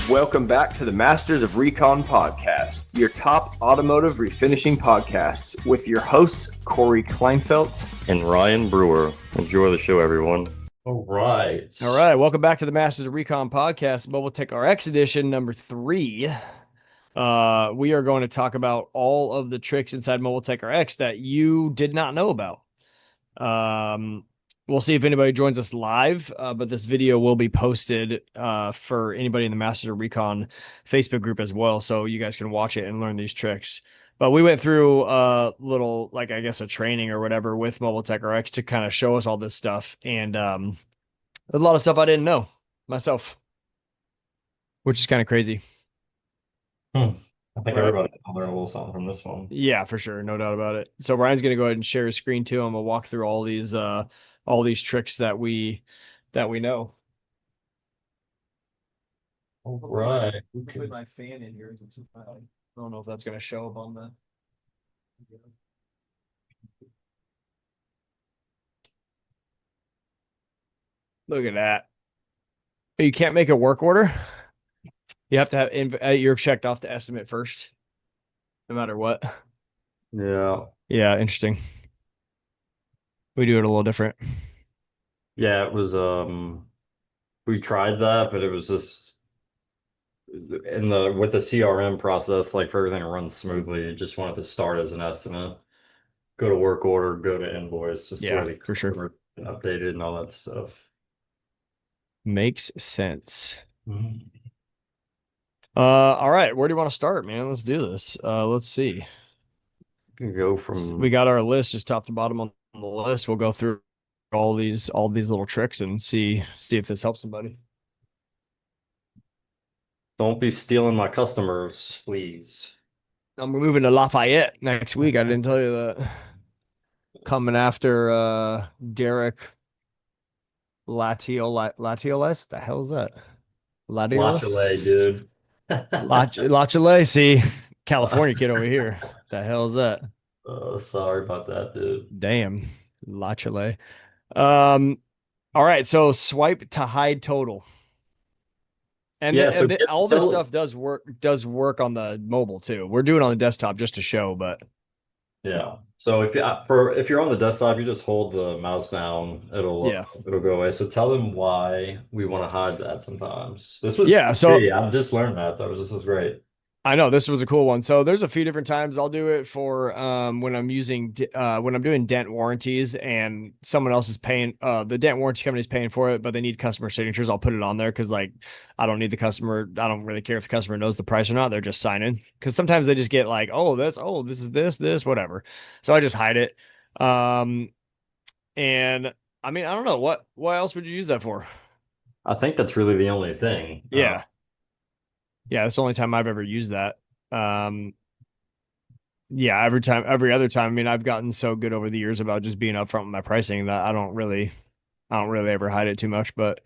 Welcome back to the Masters of Recon podcast, your top automotive refinishing podcast with your hosts, Corey Kleinfeld and Ryan Brewer. Enjoy the show, everyone. All right. Welcome back to the Masters of Recon podcast, Mobile Tech RX edition number 3. We are going to talk about all of the tricks inside Mobile Tech RX that you did not know about. We'll see if anybody joins us live, but this video will be posted for anybody in the Masters of Recon Facebook group as well, so you guys can watch it and learn these tricks. But we went through a little, a training or whatever with Mobile Tech RX to kind of show us all this stuff, and a lot of stuff I didn't know myself, which is kind of crazy. I think everybody can learn a little something from this one. Yeah, for sure, no doubt about it. So Brian's going to go ahead and share his screen too. I'm going to walk through all these tricks that we know. All right. Put my fan in here. I don't know if that's going to show up on the. Look at that. You can't make a work order. You have to have you're checked off the estimate first, no matter what. Yeah. Yeah, interesting. We do it a little different. Yeah, it was we tried that, but it was just with the CRM process, like for everything to run smoothly, you just wanted to start as an estimate. Go to work order, go to invoice, just Yeah, for sure. Updated and all that stuff. Makes sense. Mm-hmm. All right, where do you want to start, man? Let's do this. Let's see. You can go from We got our list just top to bottom on the list. We'll go through all these little tricks and see if this helps somebody. Don't be stealing my customers, please. I'm moving to Lafayette next week. I didn't tell you that. Coming after Derek Latioles. The hell is that? Lachele, dude. Lachele. See, California kid over here. The hell is that? Sorry about that, dude. Damn, Lachele. All right, so swipe to hide total. And, yeah, all this stuff does work on the mobile too. We're doing it on the desktop just to show, but yeah. So if you're on the desktop, you just hold the mouse down. It'll go away. So tell them why we want to hide that sometimes. This was so I've just learned that though. This was great. I know this was a cool one. So there's a few different times I'll do it for when I'm doing dent warranties and someone else is paying the dent warranty company is paying for it, but they need customer signatures. I'll put it on there because I don't need the customer. I don't really care if the customer knows the price or not. They're just signing because sometimes they just get like, this is this whatever. So I just hide it. And I mean I don't know what else would you use that for? I think that's really the only thing. Yeah. Yeah, that's the only time I've ever used that. Yeah, every other time. I mean, I've gotten so good over the years about just being upfront with my pricing that I don't really ever hide it too much. But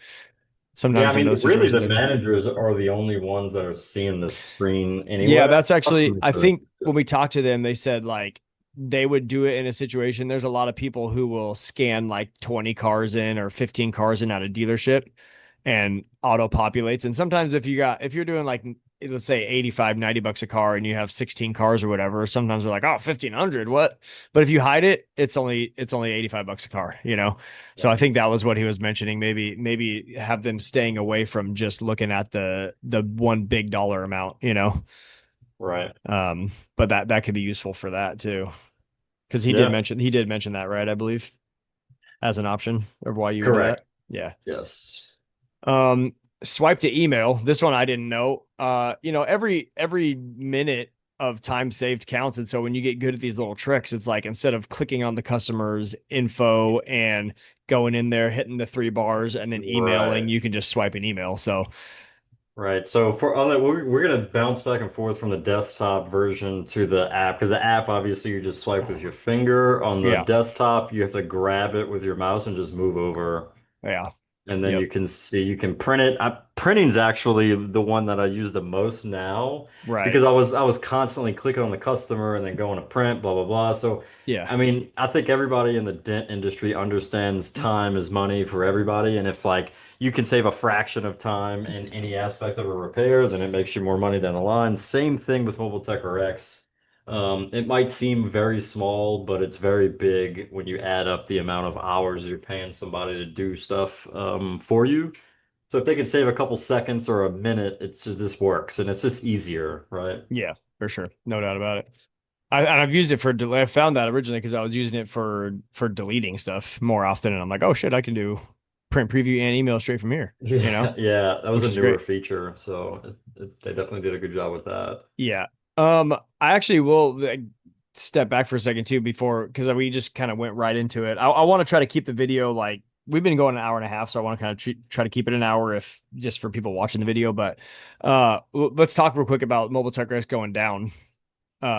sometimes, really, the managers are the only ones that are seeing the screen anyway. Yeah, that's actually. I think when we talked to them, they said like they would do it in a situation. There's a lot of people who will scan like 20 cars in or 15 cars in at a dealership and auto populates. And sometimes if you're doing like, let's say 85, 90 bucks a car and you have 16 cars or whatever, sometimes they're like, oh, 1,500, what? But if you hide it, it's only 85 bucks a car, you know? So I think that was what he was mentioning. Maybe have them staying away from just looking at the one big dollar amount, you know? Right. But that could be useful for that too. Cause he did mention that, right? I believe as an option of why you correct. That. Yeah. Yes. Swipe to email. This one I didn't know. Every minute of time saved counts. And so when you get good at these little tricks, it's like instead of clicking on the customer's info and going in there, hitting the 3 bars and then emailing, you can just swipe an email. So right. So we're gonna bounce back and forth from the desktop version to the app because the app obviously you just swipe with your finger. On the desktop, you have to grab it with your mouse and just move over. Yeah. And then you can print it. Printing's actually the one that I use the most now, right? Because I was constantly clicking on the customer and then going to print, blah blah blah. So yeah, I mean, I think everybody in the dent industry understands time is money for everybody, and if like you can save a fraction of time in any aspect of a repair, then it makes you more money down the line. Same thing with Mobile Tech RX. It might seem very small, but it's very big when you add up the amount of hours you're paying somebody to do stuff for you. So if they can save a couple seconds or a minute, it's just this works and it's just easier, right? Yeah, for sure. No doubt about it. I've used it for I found that originally because I was using it for deleting stuff more often, and I'm like, oh shit, I can do print preview and email straight from here, Yeah, yeah, that was which a is newer great. feature, so they definitely did a good job with that. Yeah. I actually will step back for a second too before because we just kind of went right into it. I want to try to keep the video like we've been going an hour and a half, so I want to kind of try to keep it an hour if just for people watching the video. But let's talk real quick about mobile tech risk going down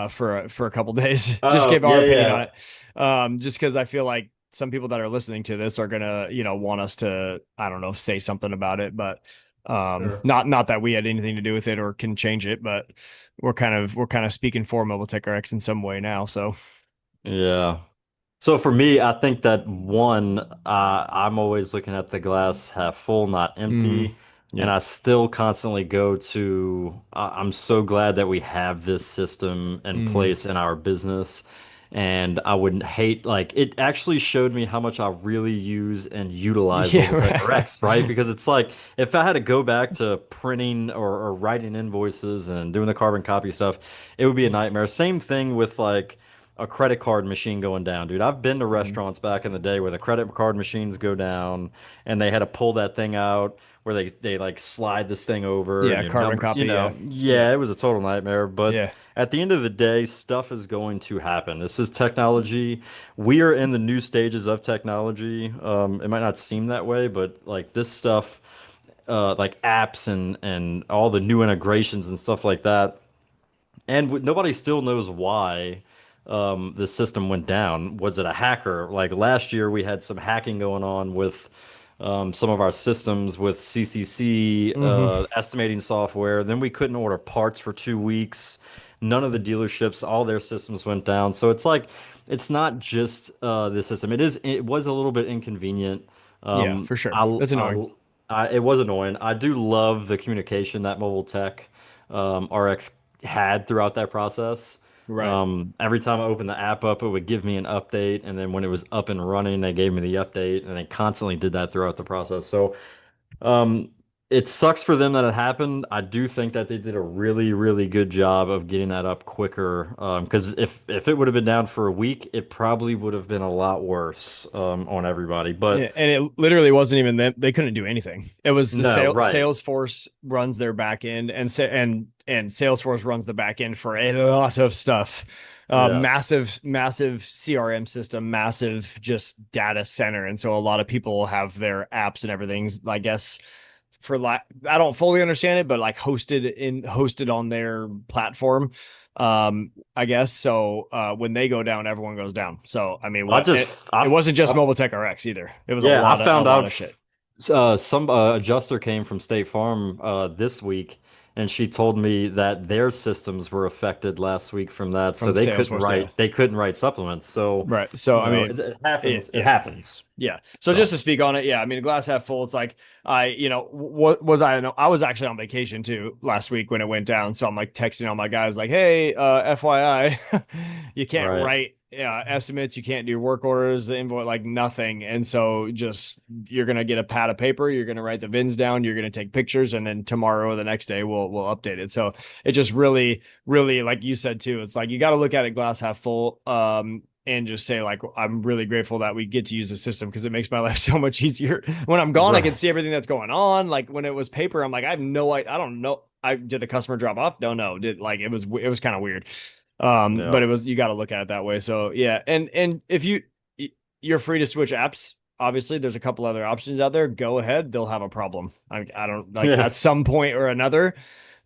for a couple days. Just Oh, give our yeah, opinion on yeah, it. Just because I feel like some people that are listening to this are gonna, want us to, I don't know, say something about it, but sure. not that we had anything to do with it or can change it, but we're kind of speaking for Mobile Tech RX in some way now. So Yeah. So for me, I think that one, I'm always looking at the glass half full, not mhm. empty. And Yeah. I still constantly go to, I'm so glad that we have this system in Mm. place in our business. And I wouldn't hate, like, it actually showed me how much I really use and utilize Yeah, Mobile Tech right. RX, right? Because it's like, if I had to go back to printing or writing invoices and doing the carbon copy stuff, it would be a nightmare. Same thing with like, a credit card machine going down, dude. I've been to Mhm. restaurants back in the day where the credit card machines go down and they had to pull that thing out where they like slide this thing over and Yeah, your carbon number, copy, yeah. Yeah. yeah, it was a total nightmare. But Yeah. at the end of the day, stuff is going to happen. This is technology. We are in the new stages of technology. It might not seem that way, but like this stuff, like apps and all the new integrations and stuff like that and nobody still knows why the system went down. Was it a hacker? Like last year, we had some hacking going on with some of our systems with CCC Hmm. estimating software. Then we couldn't order parts for 2 weeks. None of the dealerships, all their systems went down. So it's like, it's not just the system. It was a little bit inconvenient. Yeah, Um, for sure. I, That's annoying. it was annoying. I do love the communication that Mobile Tech RX had throughout that process. Right. Every time I opened the app up, it would give me an update, and then when it was up and running, they gave me the update, and they constantly did that throughout the process. So, um, it sucks for them that it happened. I do think that they did a really, really good job of getting that up quicker. Because if it would have been down for a week, it probably would have been a lot worse on everybody. But Yeah, and it literally wasn't even them. They couldn't do anything. It was the no, right? Salesforce runs their back end, and Salesforce runs the back end for a lot of stuff. Yes. Massive CRM system, massive just data center, and so a lot of people have their apps and everything. I guess for like I don't fully understand it, but like hosted on their platform. I guess so. When they go down, everyone goes down. So I mean, I what just it wasn't just I Mobile Tech RX either. It was Yeah, I a found lot out of shit some adjuster came from State Farm this week, and she told me that their systems were affected last week from that, so from Salesforce. Yeah, they couldn't write supplements. So, right. So I mean, it happens. It yeah. happens. Yeah. So just So, to speak on it, yeah, I mean, glass half full. It's like what was I? I was actually on vacation too last week when it went down. So I'm like texting all my guys, like, hey, FYI, you can't right. write estimates, you can't do work orders, the invoice, like nothing. And so just you're gonna get a pad of paper, you're gonna write the VINs down, you're gonna take pictures, and then tomorrow or the next day we'll update it. So it just really, really, like you said too, it's like you got to look at it glass half full. And just say like I'm really grateful that we get to use the system because it makes my life so much easier. When I'm gone, I can Right. see everything that's going on. Like when it was paper, I'm like I have no I don't know. I did the customer drop off? Don't know. Did like it was kind of weird. Yeah. But it was you got to look at it that way. So yeah, and if you're free to switch apps. Obviously, there's a couple other options out there. Go ahead. They'll have a problem. I don't like Yeah. at some point or another,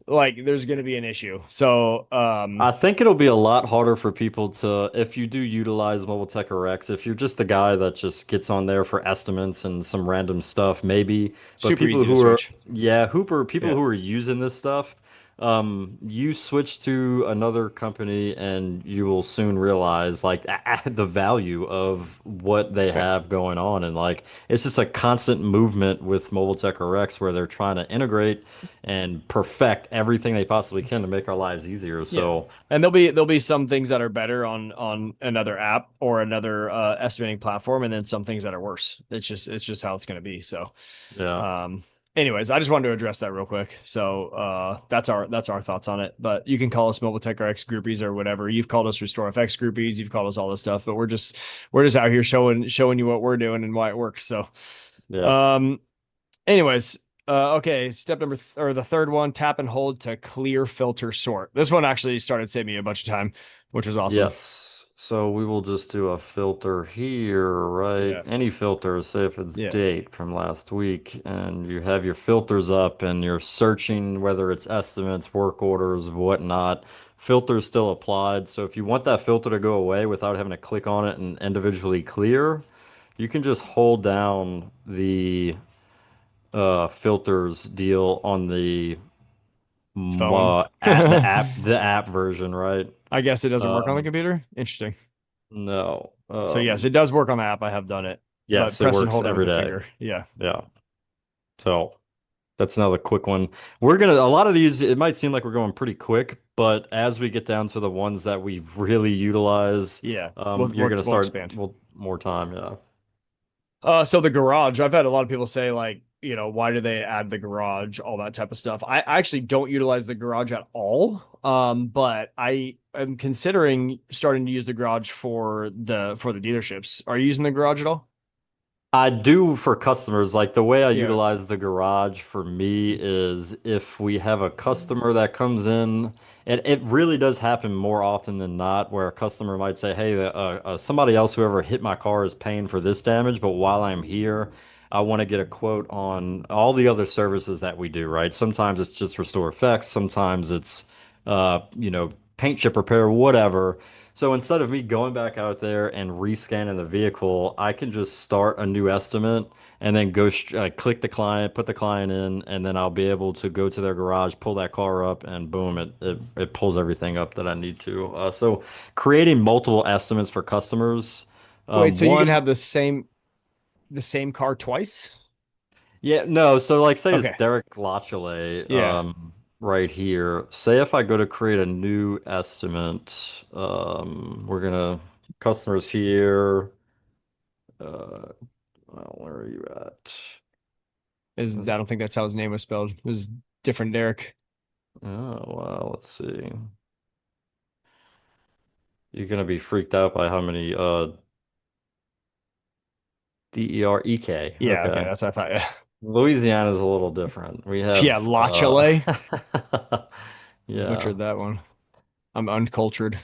like there's going to be an issue. So I think it'll be a lot harder for people to, if you do utilize Mobile Tech RX, if you're just a guy that just gets on there for estimates and some random stuff, maybe. But super people easy to who are, switch. yeah, Hooper, people Yeah. who are using this stuff, You switch to another company and you will soon realize like the value of what they Yeah. have going on. And like it's just a constant movement with Mobile Tech RX where they're trying to integrate and perfect everything they possibly can to make our lives easier. Yeah. So And there'll be some things that are better on another app or another estimating platform, and then some things that are worse. It's just how it's going to be. So, yeah. um, anyways, I just wanted to address that real quick. So, that's our thoughts on it. But you can call us Mobile Tech RX groupies or whatever. You've called us Restore FX groupies. You've called us all this stuff, but we're just out here showing you what we're doing and why it works. So, Yeah. um, anyways, okay, step number or the third one, tap and hold to clear filter sort. This one actually started saving me a bunch of time, which was awesome. Yes. So we will just do a filter here, right? Yeah. Any filter, say if it's Yeah. date from last week, and you have your filters up and you're searching whether it's estimates, work orders, whatnot. Filters still applied. So if you want that filter to go away without having to click on it and individually clear, you can just hold down the filters deal on the Phone. the app version, right? I guess it doesn't work on the Um, computer. Interesting. no. So yes, it does work on the app. I have done it, but Yes, it press and works hold it with every the day. finger. Yeah. Yeah. So that's another quick one. A lot of these, it might seem like we're going pretty quick, but as we get down to the ones that we really utilize, Yeah. you're We'll, gonna we'll start expand. well, more time. Yeah. So the garage, I've had a lot of people say like, why do they add the garage, all that type of stuff. I actually don't utilize the garage at all. But I am considering starting to use the garage for the dealerships. Are you using the garage at all? I do for customers. Like the way I Yeah. utilize the garage for me is if we have a customer that comes in, and it really does happen more often than not, where a customer might say, "Hey, somebody else, whoever hit my car, is paying for this damage, but while I'm here, I want to get a quote on all the other services that we do." Right? Sometimes it's just restore effects, sometimes it's, paint chip repair, whatever. So instead of me going back out there and rescanning the vehicle, I can just start a new estimate and then click the client, put the client in, and then I'll be able to go to their garage, pull that car up, and boom, it pulls everything up that I need to. So creating multiple estimates for customers. Wait, so you can One, have the same car twice? yeah, no. So like, say it's Okay. Derek Lachele, Yeah. right here. Say if I go to create a new estimate, we're gonna customers here. Uh, well, where are you at? I don't think that's how his name was spelled. It was different, Derek. Oh, well, let's see. You're gonna be freaked out by how many DEREK. Yeah, okay, Okay. that's what I thought. Yeah. Louisiana is a little different. We Yeah, have Lachele. yeah, Butchered that one. I'm uncultured.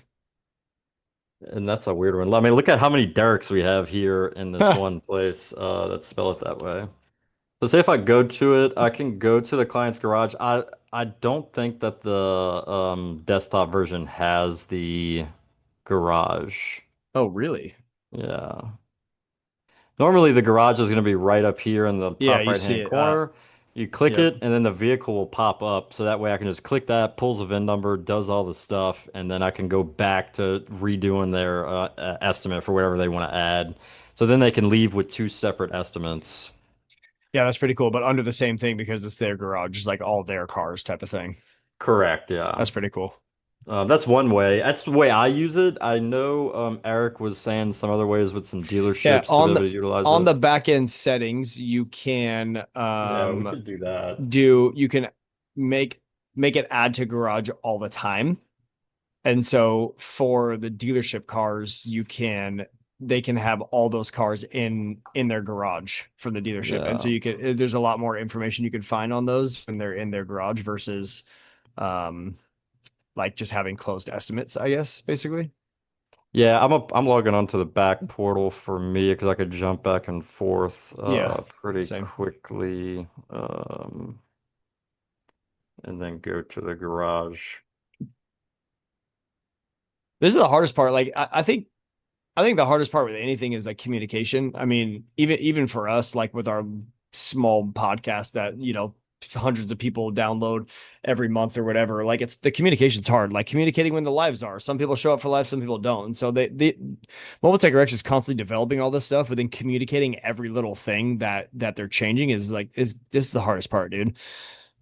and that's a weird one. I mean, look at how many Derricks we have here in this one place that spell it that way. So say if I go to it, I can go to the client's garage. I don't think that the desktop version has the garage. Oh, really? Yeah. Normally the garage is going to be right up here in the Yeah, top you right see hand it. corner. You click Yep. it and then the vehicle will pop up. So that way I can just click that, pulls the VIN number, does all the stuff, and then I can go back to redoing their estimate for whatever they want to add. So then they can leave with two separate estimates. Yeah, that's pretty cool. But under the same thing because it's their garage, it's like all their cars type of thing. Correct, yeah. That's pretty cool. That's one way. That's the way I use it. I know Eric was saying some other ways with some Yeah, dealerships to be on able the to utilize on it. the back end settings, you can Yeah, we could do that. you can make it add to garage all the time. And so for the dealership cars, they can have all those cars in their garage from the dealership. And so Yeah. there's a lot more information you can find on those when they're in their garage versus um like just having closed estimates, I guess, basically. Yeah, I'm logging onto the back portal for me because I could jump back and forth Yeah. pretty Same. quickly and then go to the garage. This is the hardest part. Like I think the hardest part with anything is like communication. I mean, even for us, like with our small podcast that, hundreds of people download every month or whatever. Like it's the communication's hard. Like communicating when the lives are. Some people show up for live, some people don't. And so the Mobile Tech RX is constantly developing all this stuff, but then communicating every little thing that they're changing is like is this is the hardest part, dude.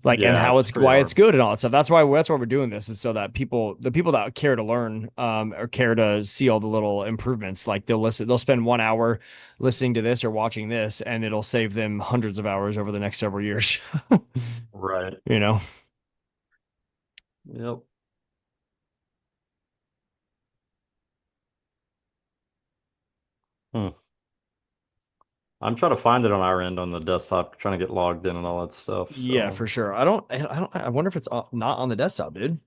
Like and Yeah, how it's it's pretty why it's hard. good and all that stuff. That's why we're doing this is so that the people that care to learn or care to see all the little improvements, like they'll spend 1 hour listening to this or watching this, and it'll save them hundreds of hours over the next several years. Right. You know? Yep. Hmm. I'm trying to find it on our end on the desktop, trying to get logged in and all that stuff. Yeah, So, for sure. I wonder if it's not on the desktop, dude.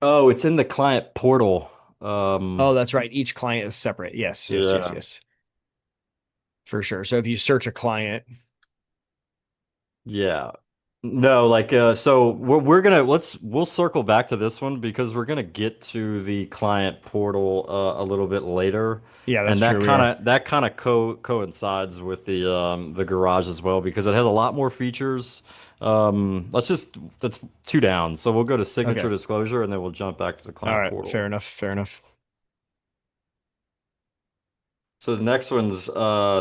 oh, it's in the client portal. Oh, that's right. Each client is separate. Yes, yes, yes, Yeah, yes. For sure. So if you search a client, yeah. No, like so we're gonna we'll circle back to this one because we're gonna get to the client portal a little bit later, yeah, and that's true. We are. that kind of coincides with the garage as well because it has a lot more features. That's two down, so we'll go to signature Okay. disclosure and then we'll jump back to the All client right. portal. Fair enough. Fair enough. So the next one's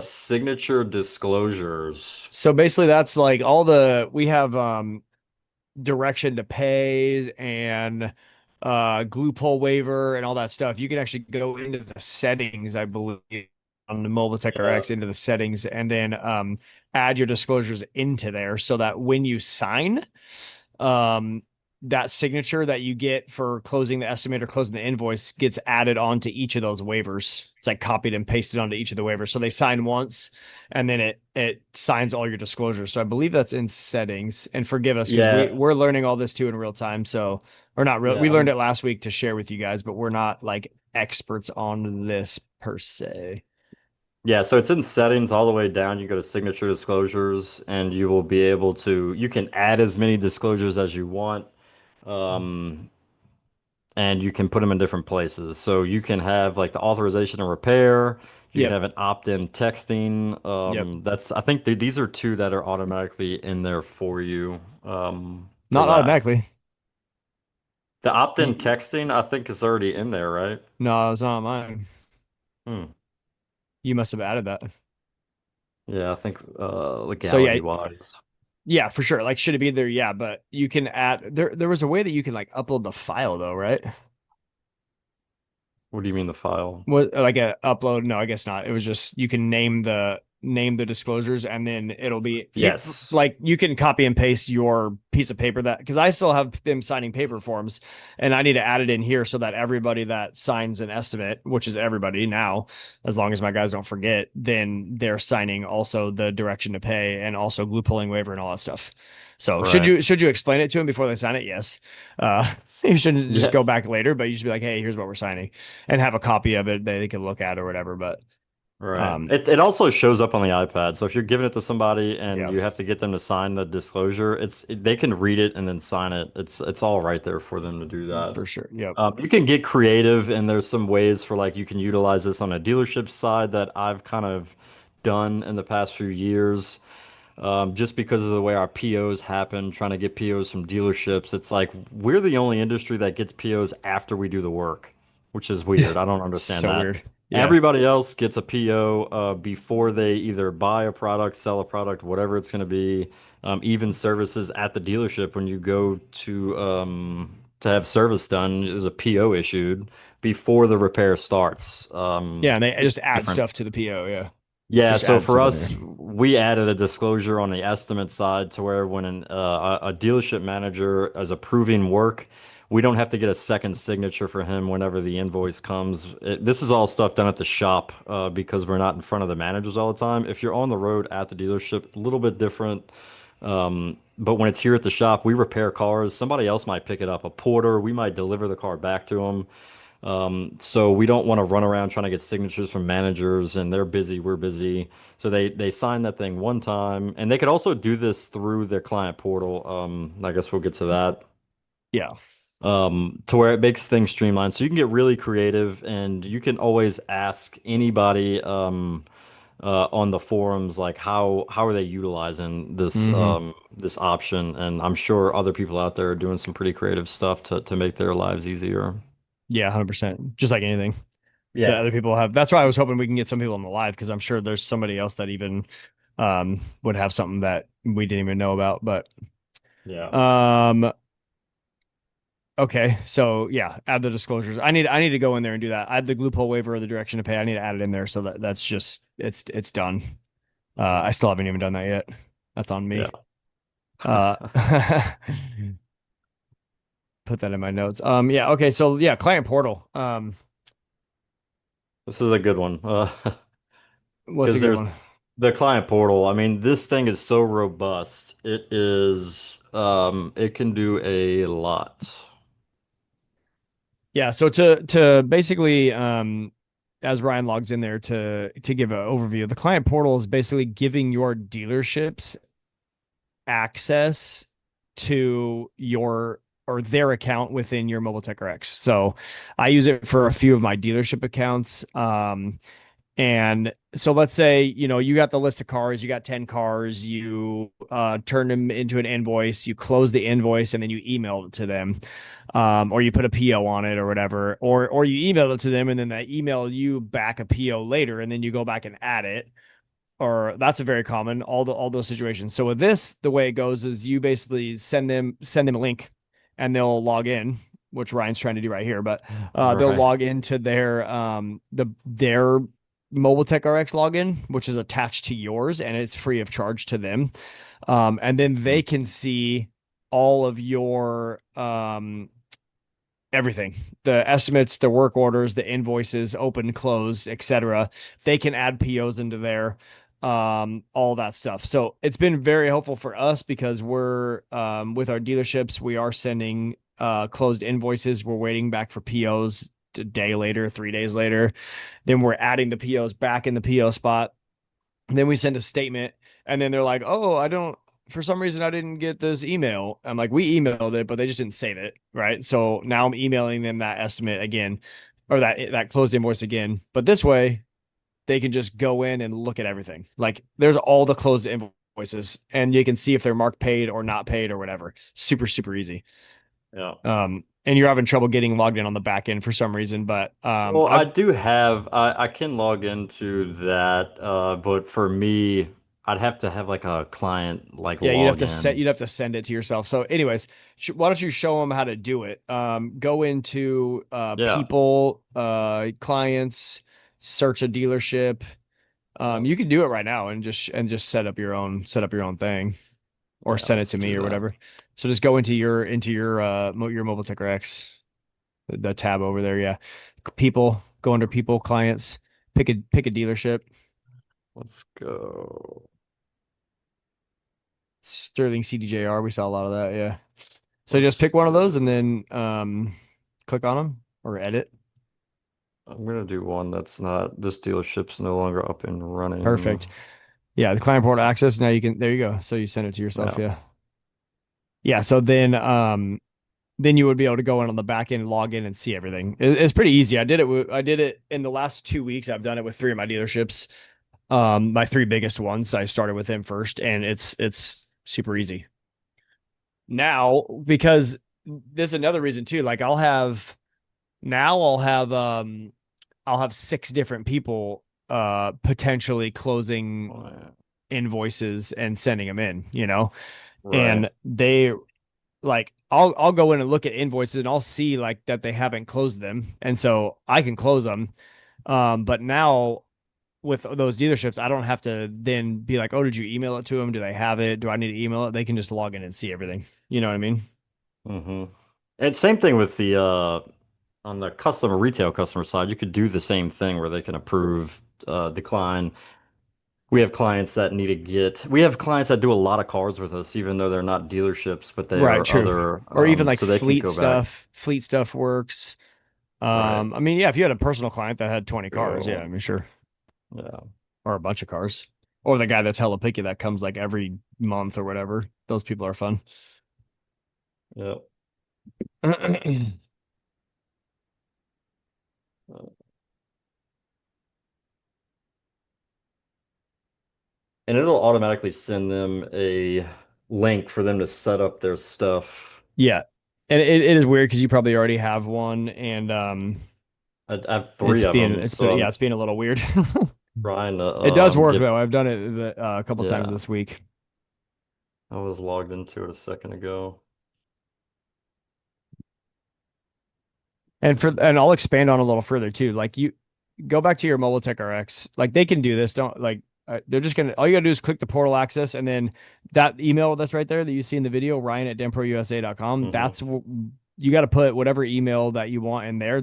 signature disclosures. So basically that's like all the we have direction to pay and glue pull waiver and all that stuff. You can actually go into the settings, I believe, on the Mobile Tech Yeah, RX into the settings and then add your disclosures into there so that when you sign, um, that signature that you get for closing the estimate or closing the invoice gets added onto each of those waivers. It's like copied and pasted onto each of the waivers. So they sign once and then it signs all your disclosures. So I believe that's in settings. And forgive us because yeah, we're learning all this too in real time. So or not real. yeah. We learned it last week to share with you guys, but we're not like experts on this per se. Yeah, so it's in settings all the way down. You go to signature disclosures and you will be able to, you can add as many disclosures as you want. Um, and you can put them in different places. So you can have like the authorization of repair. You can Yep. have an opt-in texting. Yep. I think these are two that are automatically in there for you for Not that. automatically. The opt-in You, texting, I think, is already in there, right? no, it's not mine. Hmm. You must have added that. Yeah, I think So yeah, legality wise. yeah, for sure. Like, should it be there? Yeah, but you can add there. There was a way that you can like upload the file though, right? What do you mean the file? What like a upload? No, I guess not. It was just you can name the disclosures, and then it'll be Yes. like you can copy and paste your piece of paper that because I still have them signing paper forms, and I need to add it in here so that everybody that signs an estimate, which is everybody now, as long as my guys don't forget, then they're signing also the direction to pay and also glue pulling waiver and all that stuff. So Right. should you explain it to them before they sign it? Yes. You shouldn't just Yeah. go back later, but you should be like, hey, here's what we're signing and have a copy of it that they can look at or whatever. But Right. um, It also shows up on the iPad. So if you're giving it to somebody and yeah, you have to get them to sign the disclosure, they can read it and then sign it. It's all right there for them to do that. for sure. Yep. You can get creative, and there's some ways for like you can utilize this on a dealership side that I've kind of done in the past few years. Just because of the way our POs happen, trying to get POs from dealerships, it's like we're the only industry that gets POs after we do the work, which is weird. I don't understand So that. weird. Yeah. Everybody else gets a PO before they either buy a product, sell a product, whatever it's going to be. Even services at the dealership, when you go to have service done, there's a PO issued before the repair starts. Yeah. And they Just just add different. stuff to the PO. Yeah. Yeah, Just so add for stuff in us, there. we added a disclosure on the estimate side to where when a dealership manager is approving work, we don't have to get a second signature for him whenever the invoice comes. This is all stuff done at the shop because we're not in front of the managers all the time. If you're on the road at the dealership, a little bit different. But when it's here at the shop, we repair cars. Somebody else might pick it up, a porter. We might deliver the car back to them. So we don't want to run around trying to get signatures from managers and they're busy, we're busy. So they sign that thing one time and they could also do this through their client portal. I guess we'll get to that. Yeah. To where it makes things streamlined. So you can get really creative and you can always ask anybody on the forums, like how are they utilizing this this option? And I'm sure other people out there are doing some pretty creative stuff to make their lives easier. Yeah, 100%. Just like anything that Yeah. other people have. That's why I was hoping we can get some people on the live because I'm sure there's somebody else that even would have something that we didn't even know about. But Yeah. um okay, so yeah, add the disclosures. I need to go in there and do that. Add the loophole waiver or the direction to pay. I need to add it in there so that's just it's done. I still haven't even done that yet. That's on me. Yeah. Uh put that in my notes. Yeah, okay, so yeah, client portal. This is a good one. What's a Because good one? there's the client portal. I mean, this thing is so robust. It is, it can do a lot. Yeah, so to basically as Ryan logs in there to give an overview, the client portal is basically giving your dealerships access to your or their account within your Mobile Tech RX. So I use it for a few of my dealership accounts. And so let's say, you got the list of cars, you got 10 cars, you turn them into an invoice, you close the invoice and then you email it to them. Or you put a PO on it or whatever, or you email it to them and then they email you back a PO later and then you go back and add it. Or that's a very common, all those situations. So with this, the way it goes is you basically send them a link and they'll log in, which Ryan's trying to do right here, but they'll Right. log into their Mobile Tech RX login, which is attached to yours and it's free of charge to them. And then they can see all of your everything, the estimates, the work orders, the invoices, open, close, etc. They can add POs into there, all that stuff. So it's been very helpful for us because we're with our dealerships, we are sending closed invoices. We're waiting back for POs a day later, 3 days later. Then we're adding the POs back in the PO spot. And then we send a statement, and then they're like, "Oh, I don't. For some reason, I didn't get this email." I'm like, "We emailed it, but they just didn't save it, right?" So now I'm emailing them that estimate again, or that closed invoice again. But this way, they can just go in and look at everything. Like, there's all the closed invoices, and you can see if they're marked paid or not paid or whatever. Super, super easy. Yeah. And you're having trouble getting logged in on the back end for some reason, but Well, I I've do have, I can log into that, but for me, I'd have to have like a client like Yeah, login. you'd have to send it to yourself. So, anyways, why don't you show them how to do it? Go into Yeah. people, clients, search a dealership. Yeah. You can do it right now and just set up your own thing, or Yeah, send it let's to me do or that. whatever. So just go into your Mobile Ticker X, the tab over there. Yeah, people, go under people, clients, pick a dealership. Let's go. Sterling CDJR. We saw a lot of that. Yeah. So just Let's pick one of those and do. then click on them or edit. I'm gonna do one that's not, this dealership's no longer up and running. Perfect. Yeah, the client portal access. Now you can, there you go. So you send it to yourself. Yeah. Yeah. Yeah. So then you would be able to go in on the back end, log in and see everything. It's pretty easy. I did it in the last 2 weeks. I've done it with three of my dealerships. My three biggest ones. I started with them first and it's super easy. Now, because there's another reason too. Like I'll have six different people potentially closing Oh, yeah. invoices and sending them in, Right. and they like I'll go in and look at invoices and I'll see like that they haven't closed them, and so I can close them. But now with those dealerships, I don't have to then be like, oh, did you email it to them? Do they have it? Do I need to email it? They can just log in and see everything. You know what I mean? Mm-hmm. And same thing with the on the customer retail customer side, you could do the same thing where they can approve, decline. We have clients that do a lot of cars with us, even though they're not dealerships, but they Right, are true. other, Or even like so they can fleet go back. stuff. Fleet stuff works. Right. I mean, yeah, if you had a personal client that had 20 cars, yeah, I Go. mean, sure. Yeah. Or a bunch of cars. Or the guy that's hella picky that comes like every month or whatever. Those people are fun. Yep. and it'll automatically send them a link for them to set up their stuff. Yeah. And it is weird because you probably already have one, and I have three of them, so I'm it's being a little weird. trying to It does work get. though. I've done it a couple times Yeah, this week. I was logged into it a second ago. And I'll expand on a little further too. Like you go back to your Mobile Tech RX, like they can do this. Don't like they're just gonna all you gotta do is click the portal access, and then that email that's right there that you see in the video, Ryan at denprousa.com. Hmm. You got to put whatever email that you want in there.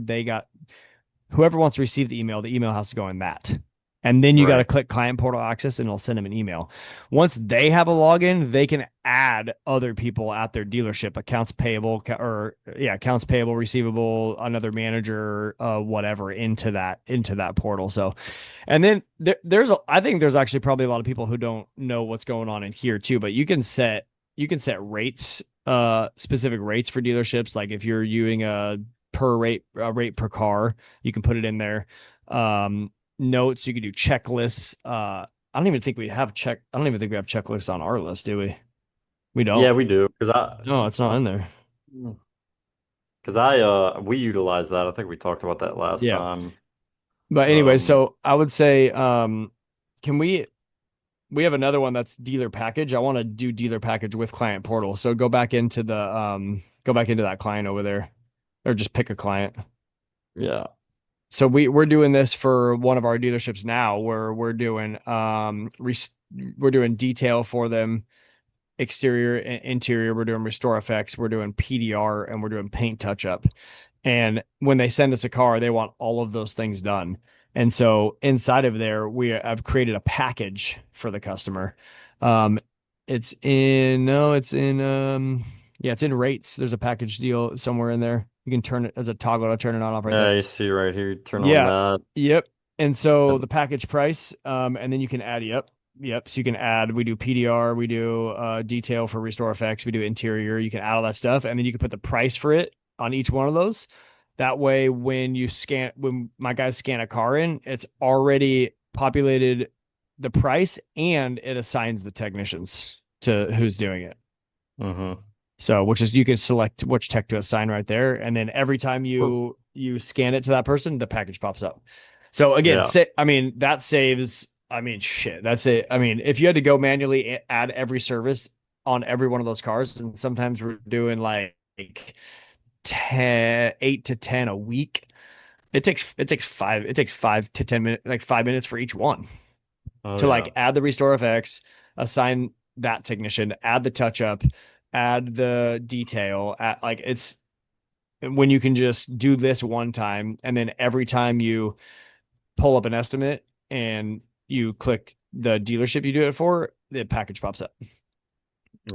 Whoever wants to receive the email has to go in that. And then you got to Right. click client portal access and it'll send them an email. Once they have a login, they can add other people at their dealership, accounts payable, receivable, another manager, whatever into that portal. So, and then I think there's actually probably a lot of people who don't know what's going on in here too, but you can set rates, specific rates for dealerships. Like if you're using a rate per car, you can put it in there. Notes, you can do checklists. I don't even think we have checklists on our list, do we? We don't. Yeah, we do No, it's not in there. we utilize that. I think we talked about that last Yeah. time. But anyway, Um, so I would say, can we have another one that's dealer package. I want to do dealer package with client portal. So go back into that client over there, or just pick a client. yeah. So we're doing this for one of our dealerships now, where we're doing detail for them, exterior and interior. We're doing restore effects, we're doing PDR, and we're doing paint touch up. And when they send us a car, they want all of those things done. And so inside of there, I've created a package for the customer. Um, it's in no, it's in yeah, it's in rates. There's a package deal somewhere in there. You can turn it as a toggle to turn it on off right Yeah, there. you see right here, you turn on Yeah. that. Yep. And so And the package price, and then you can add, yep. Yep. So you can add, we do PDR, we do detail for restore effects, we do interior, you can add all that stuff, and then you can put the price for it on each one of those. That way, when my guys scan a car in, it's already populated the price and it assigns the technicians to who's doing it. hmm So, which is you can select which tech to assign right there, and then every time you scan it to that person, the package pops up. So again, Yeah. I mean that saves. I mean, shit, that's it. I mean, if you had to go manually add every service on every one of those cars, and sometimes we're doing like 8 to 10 a week. It takes 5 to 10 minutes, like 5 minutes for each one Oh to like yeah. add the restore effects, assign that technician, add the touch up, add the detail. Like it's when you can just do this one time, and then every time you pull up an estimate and you click the dealership you do it for, the package pops up.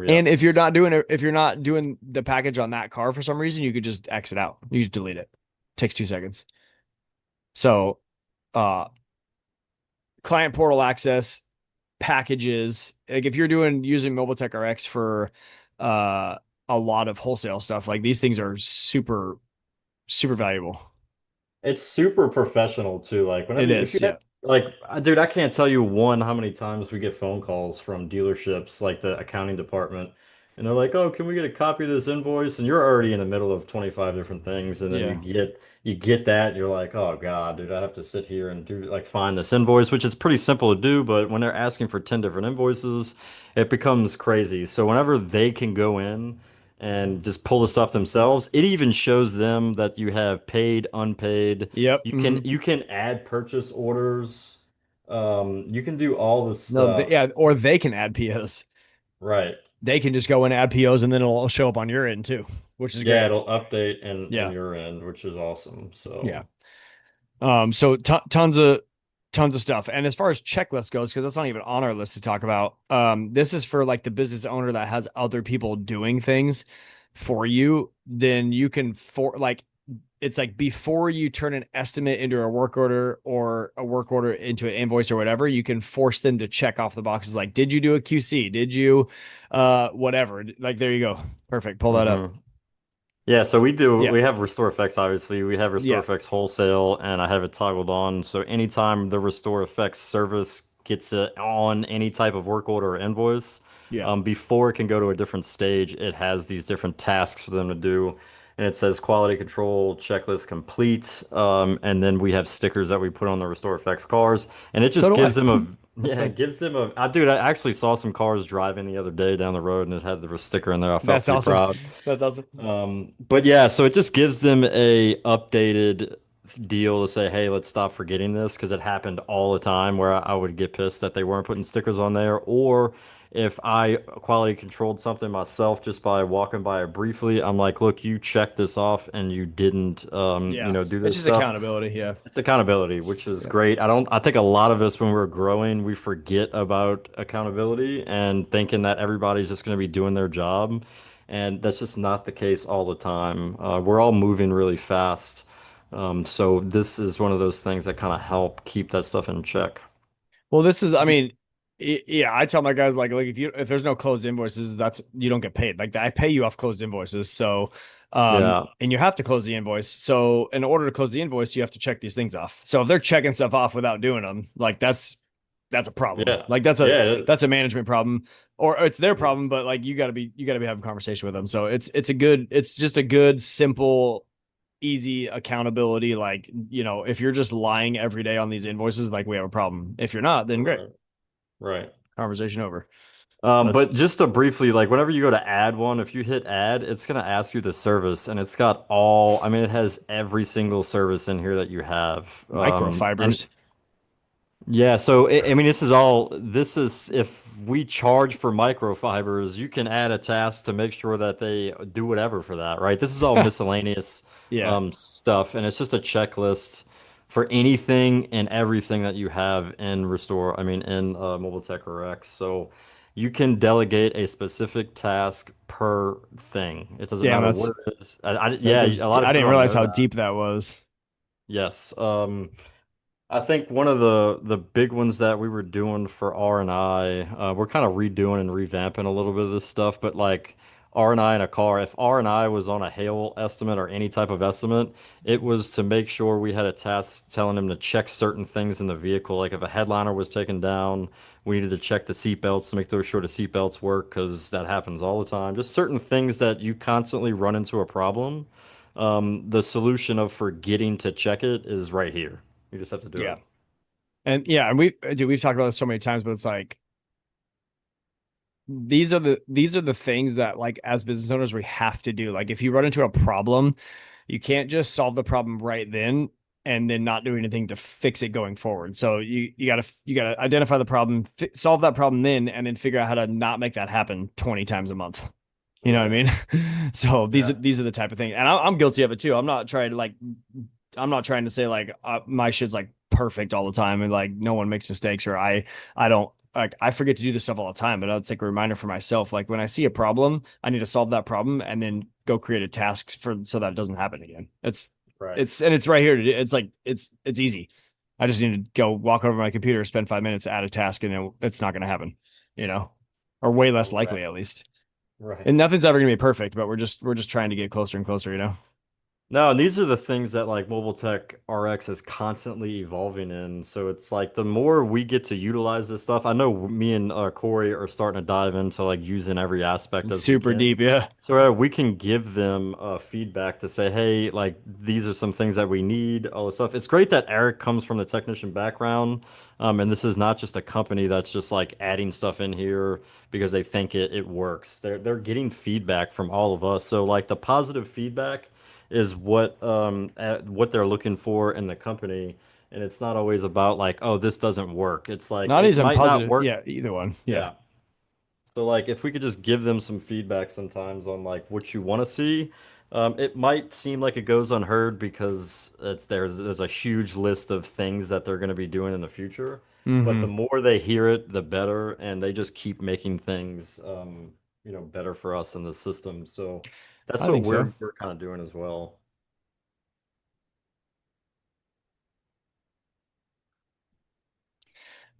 And if you're Yes. not doing it, if you're not doing the package on that car for some reason, you could just exit out. You just delete it. Takes 2 seconds. So, uh, client portal access, packages. Like if you're using Mobile Tech RX for uh a lot of wholesale stuff, like these things are super, super valuable. It's super professional too. Like It if you is, have yeah. like dude, I can't tell you how many times we get phone calls from dealerships like the accounting department and they're like, "Oh, can we get a copy of this invoice?" And you're already in the middle of 25 different things and then Yeah. you get that and you're like, "Oh God, dude, I have to sit here and do like find this invoice," which is pretty simple to do, but when they're asking for 10 different invoices, it becomes crazy. So whenever they can go in and just pull the stuff themselves. It even shows them that you have paid, unpaid. Yep. You can add purchase orders. You can do all this No, stuff. yeah, or they can add POs. Right. They can just go and add POs, and then it'll show up on your end too, which is Yeah, great. it'll update in Yeah. your end, which is awesome. Yeah. So, So tons of stuff. And as far as checklist goes, because that's not even on our list to talk about, this is for like the business owner that has other people doing things for you. Then you can it's like before you turn an estimate into a work order or a work order into an invoice or whatever, you can force them to check off the boxes like, did you do a QC? Did you whatever? Like there you go. Perfect. Pull that up. mhm. Yeah, so Yeah. we have Restore Effects, obviously. We have Restore Yeah. Effects Wholesale, and I have it toggled on. So anytime the Restore Effects service gets it on any type of work order or invoice, Yeah. before it can go to a different stage, it has these different tasks for them to do. And it says quality control checklist complete. And then we have stickers that we put on the Restore Effects cars. And it So just do I. gives them a, That's yeah, fine. it gives them a, dude, I actually saw some cars driving the other day down the road and it had the sticker in there. I felt That's pretty awesome. proud. That's awesome. But yeah, so it just gives them a updated deal to say, hey, let's stop forgetting this because it happened all the time where I would get pissed that they weren't putting stickers on there, or if I quality controlled something myself just by walking by it briefly, I'm like, look, you checked this off and you didn't, Yeah. do It's this just stuff. accountability. Yeah. It's accountability, which is Yeah. great. I think a lot of us when we're growing, we forget about accountability and thinking that everybody's just going to be doing their job. And that's just not the case all the time. We're all moving really fast. So this is one of those things that kind of help keep that stuff in check. Well, this is, I mean, yeah, I tell my guys like if there's no closed invoices, that's you don't get paid. Like I pay you off closed invoices. So, Yeah. and you have to close the invoice. So in order to close the invoice, you have to check these things off. So if they're checking stuff off without doing them, like that's a problem. Yeah. Like Yeah. that's a management problem, or it's their problem. But like you got to be having a conversation with them. So it's just a good, simple, easy accountability. Like, if you're just lying every day on these invoices, like we have a problem. If you're not, then great. Right. Right. Conversation over. Let's But just to briefly, like whenever you go to add one, if you hit add, it's gonna ask you the service, and it's got all, I mean, it has every single service in here that you have. And microfibers. yeah, so I mean, this is if we charge for microfibers, you can add a task to make sure that they do whatever for that, right? This is all miscellaneous Yeah. stuff, and it's just a checklist for anything and everything that you have in Restore, I mean, in Mobile Tech RX. So you can delegate a specific task per thing. It doesn't Damn, matter that's what it is. that Yeah, goes. a lot of I people didn't don't realize know how that. deep that was. Yes. I think one of the big ones that we were doing for R&I, we're kind of redoing and revamping a little bit of this stuff, but like R&I in a car, if R&I was on a hail estimate or any type of estimate, it was to make sure we had a task telling them to check certain things in the vehicle. Like if a headliner was taken down, we needed to check the seat belts to make sure the seat belts work because that happens all the time. Just certain things that you constantly run into a problem. The solution of forgetting to check it is right here. You just have to do Yeah. it. And yeah, and we've talked about this so many times, but it's like these are the things that like as business owners we have to do. Like if you run into a problem, you can't just solve the problem right then and then not do anything to fix it going forward. So you gotta identify the problem, solve that problem then, and then figure out how to not make that happen 20 times a month. You know what I Right. mean? So these are Yeah. these are the type of things, and I'm guilty of it too. I'm not trying to say like my shit's like perfect all the time and like no one makes mistakes, or I don't like I forget to do this stuff all the time, but it's like a reminder for myself. Like when I see a problem, I need to solve that problem and then go create a task for so that it doesn't happen again. Right. It's right here. It's like it's easy. I just need to go walk over my computer, spend 5 minutes, add a task, and it's not going to happen, you know, or way less likely at Right. least. Right. And nothing's ever going to be perfect, but we're just trying to get closer and closer, you know. No, and these are the things that like Mobile Tech RX is constantly evolving in. So it's like the more we get to utilize this stuff, I know me and Corey are starting to dive into like using every aspect It's as we super can. deep, yeah. So we can give them feedback to say, hey, like these are some things that we need, all this stuff. It's great that Eric comes from the technician background, and this is not just a company that's just like adding stuff in here because they think it works. They're getting feedback from all of us. So like the positive feedback is what they're looking for in the company, and it's not always about like, oh, this doesn't work. It's like Not it even might not positive. work. Yeah, either one. Yeah. Yeah. So like if we could just give them some feedback sometimes on like what you want to see, it might seem like it goes unheard because there's a huge list of things that they're going to be doing in the future. But the Hmm. more they hear it, the better, and they just keep making things better for us in the system. So that's I what think so. we're kind of doing as well.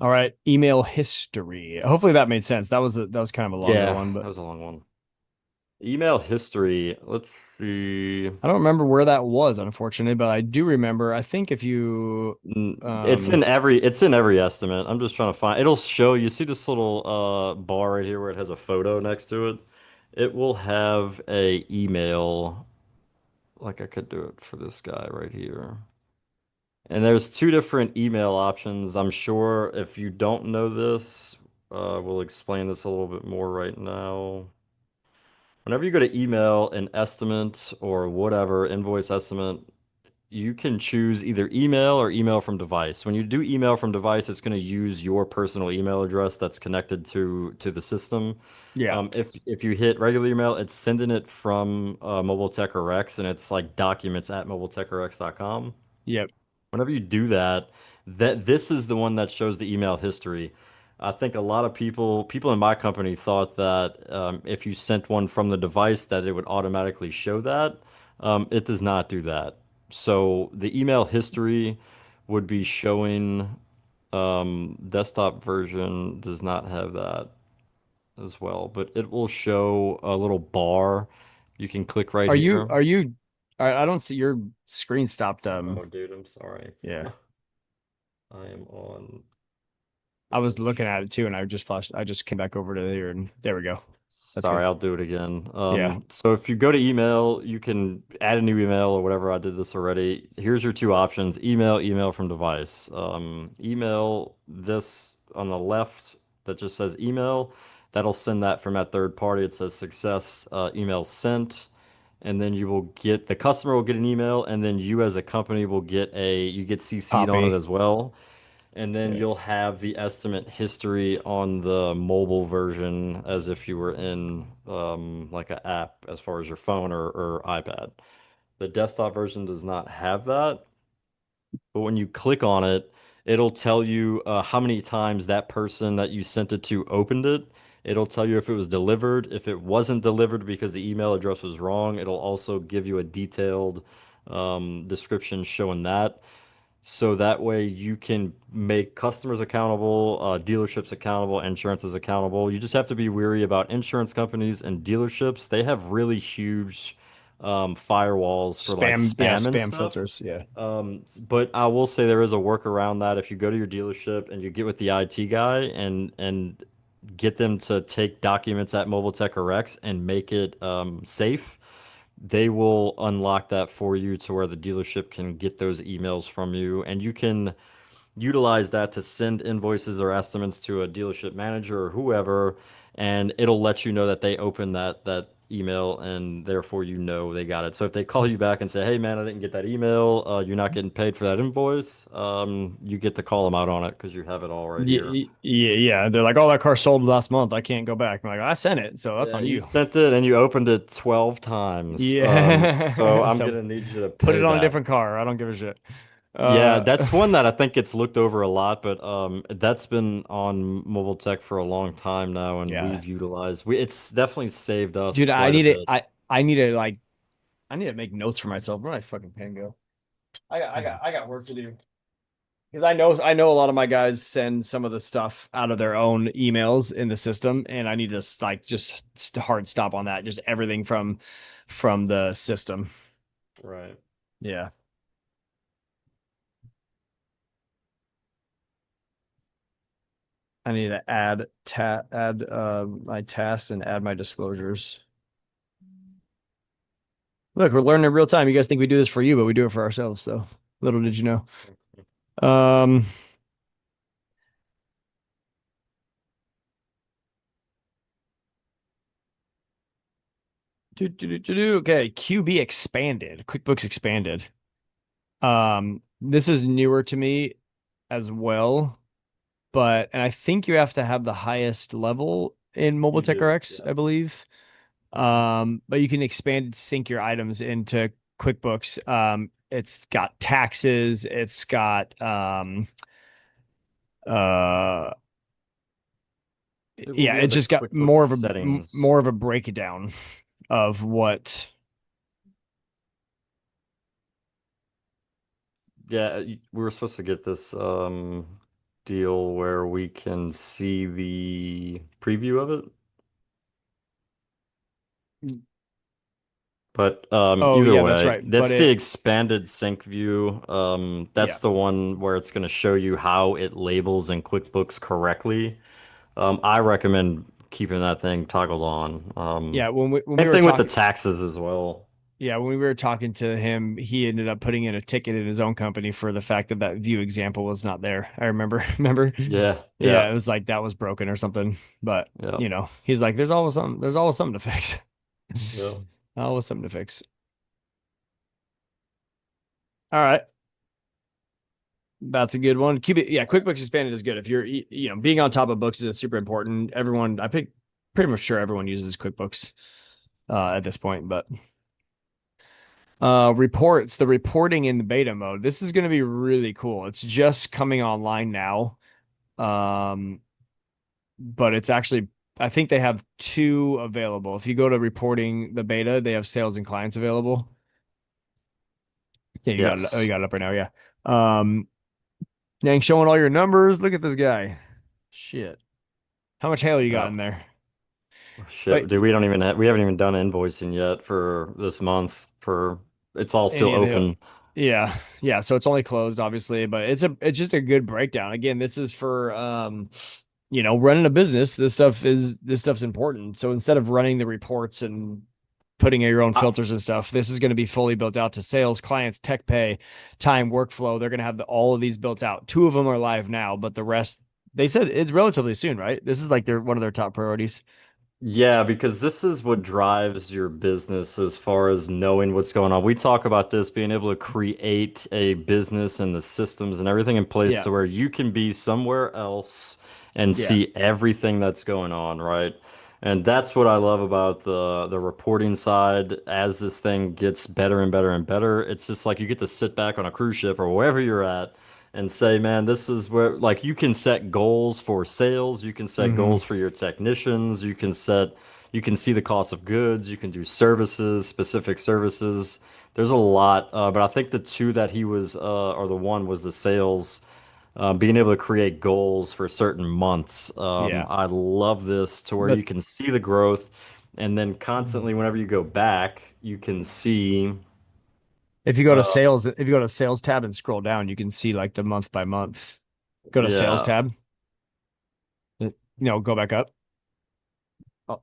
All right. Email history. Hopefully that made sense. That was kind of a longer Yeah, one, that but was a long one. Email history. Let's see. I don't remember where that was, unfortunately, but I do remember. I think if you, um, It's in every estimate. I'm just trying to find. It'll show you see this little bar right here where it has a photo next to it. It will have a email. Like I could do it for this guy right here. And there's two different email options. I'm sure if you don't know this, we'll explain this a little bit more right now. Whenever you go to email an estimate or whatever, invoice estimate, you can choose either email or email from device. When you do email from device, it's going to use your personal email address that's connected to the system. yeah, If you hit regular email, it's sending it from Mobile Tech RX, and it's like documents at mobiletechrx.com. yep, Whenever you do that, this is the one that shows the email history. I think a lot of people in my company thought that if you sent one from the device that it would automatically show that. It does not do that. So the email history would be showing desktop version does not have that as well, but it will show a little bar you can click right Are you, here. are you, I don't see your screen stopped. Oh, dude, I'm sorry. Yeah, I am on I was different looking at sheet. it too, and I just came back over to here, and there we go. That's Sorry, good. I'll do it again. Yeah, So if you go to email, you can add a new email or whatever. I did this already. Here's your two options: email, email from device. Email this on the left that just says email. That'll send that from that third party. It says success email sent, and then you will get the customer will get an email, and then you as a company will get you get CC'd on it copy. as well. And then Yeah, you'll have the estimate history on the mobile version as if you were in like an app as far as your phone or iPad. The desktop version does not have that, but when you click on it, it'll tell you how many times that person that you sent it to opened it. It'll tell you if it was delivered. If it wasn't delivered because the email address was wrong, it'll also give you a detailed description showing that. So that way you can make customers accountable, dealerships accountable, insurances accountable. You just have to be weary about insurance companies and dealerships. They have really huge firewalls for like spam. Yeah, spam and spam stuff. filters. Yeah, But I will say there is a work around that. If you go to your dealership and you get with the IT guy and get them to take documents at Mobile Tech RX and make it safe, they will unlock that for you to where the dealership can get those emails from you, and you can utilize that to send invoices or estimates to a dealership manager or whoever, and it'll let you know that they opened that email, and therefore you know they got it. So if they call you back and say, "Hey man, I didn't get that email. You're not getting paid for that invoice," you get to call them out on it because you have it all right here. yeah. They're like, "Oh, that car sold last month. I can't go back." I'm like, "I sent it, so that's Yeah, on you you." sent it and you opened it 12 times. So Yeah. I'm So gonna need you to put pay it on a that. different car. I don't give a shit. Yeah, Uh, that's one that I think gets looked over a lot, but that's been on mobile tech for a long time now, and yeah, we've utilized it's definitely saved us dude, I quite a need it. bit. I need to like, I need to make notes for myself. Where my fucking pen go? I got work to do. Because I know a lot of my guys send some of the stuff out of their own emails in the system, and I need to like just hard stop on that. Just everything from the system. Right. Yeah, I need to add my tasks and add my disclosures. Look, we're learning in real time. You guys think we do this for you, but we do it for ourselves. So little did you know. Um, okay, QB expanded, QuickBooks expanded. This is newer to me as well, but and I think you have to have the highest level in Mobile You Tech do, RX, yeah. I believe. But you can expand and sync your items into QuickBooks. It's got taxes, it's got uh It will yeah, be it under just got QuickBooks settings. more of a breakdown of what. Yeah, we were supposed to get this deal where we can see the preview of it. But Oh either yeah, that's way, right. But that's the it expanded sync view. That's yeah. the one where it's going to show you how it labels in QuickBooks correctly. I recommend keeping that thing toggled on. Yeah, when we Same were thing with the talking taxes as well. yeah, when we were talking to him, he ended up putting in a ticket in his own company for the fact that that view example was not there. I remember remember Yeah, yeah, yeah, it was like that was broken or something. But, yeah, he's like there's always something to fix. yeah. Always something to fix. All right. That's a good one. Keep it. Yeah, QuickBooks Expanded is good. If you're, being on top of books is super important. Everyone, I think, pretty much sure everyone uses QuickBooks at this point. But reports, the reporting in the beta mode. This is going to be really cool. It's just coming online now. Um, but it's actually, I think they have two available. If you go to reporting the beta, they have sales and clients available. Yeah, you got it. Oh, Yes. you got it up right now. Yeah. Um, Dang, showing all your numbers. Look at this guy. Shit. How much hail you got Yeah. in there? Shit, But dude, we haven't even done invoicing yet for this month for it's all still any of the hail. open. Yeah. Yeah. So it's only closed, obviously, but it's just a good breakdown. Again, this is for running a business. This stuff's important. So instead of running the reports and putting in your own I, filters and stuff, this is going to be fully built out to sales, clients, tech pay, time, workflow. They're going to have all of these built out. Two of them are live now, but the rest, they said it's relatively soon, right? This is like one of their top priorities. Yeah, because this is what drives your business as far as knowing what's going on. We talk about this being able to create a business and the systems and everything in place Yeah. to where you can be somewhere else and Yeah. see everything that's going on, right? And that's what I love about the reporting side. As this thing gets better and better and better, it's just like you get to sit back on a cruise ship or wherever you're at and say, man, this is where like you can set goals for sales, you can set Hmm. goals for your technicians, you can see the cost of goods, you can do services, specific services. There's a lot, but I think the two that he was, or the one was the sales, being able to create goals for certain months. Yeah. I love this to where you But can see the growth, and then constantly, whenever you go back, you can see. Uh, if you go to sales tab and scroll down, you can see like the month by month. Go to sales yeah. tab. Go back up.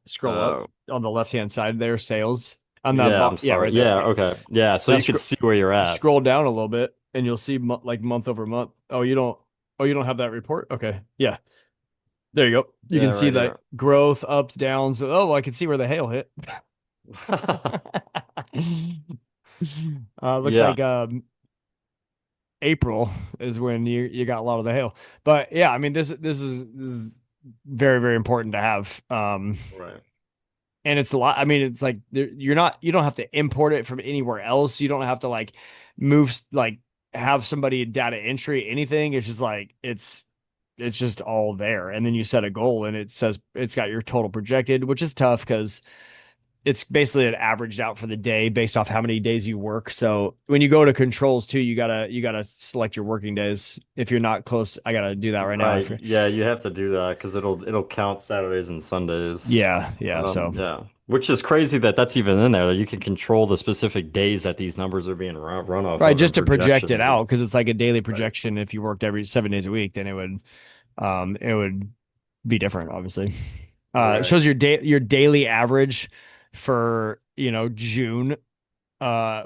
Scroll up Uh, on the left hand side there, sales. On the yeah, I'm yeah, sorry. right there. Yeah, Okay. okay. Yeah, so Now you could see where you're at. scroll down a little bit, and you'll see like month over month. Oh, you don't. Oh, you don't have that report. Okay. Yeah. There you go. You Yeah, can see right the here. growth, ups, downs. Oh, I can see where the hail hit. Looks Yeah, like April is when you got a lot of the hail. But yeah, I mean this is very very important to have. right. And it's a lot. I mean, it's like you don't have to import it from anywhere else. You don't have to like move like have somebody data entry anything. It's just like it's just all there. And then you set a goal and it says it's got your total projected, which is tough because it's basically an averaged out for the day based off how many days you work. So when you go to controls too, you gotta select your working days. If you're not close, I gotta do that right now. Right. Yeah, you have to do that because it'll count Saturdays and Sundays. Yeah, yeah. So Yeah. Which is crazy that that's even in there, that you can control the specific days that these numbers are being run off right, of in just to project it projections. out It's because it's like a daily right. projection. If you worked every 7 days a week, then it would be different, obviously. It Right. shows your daily average for June,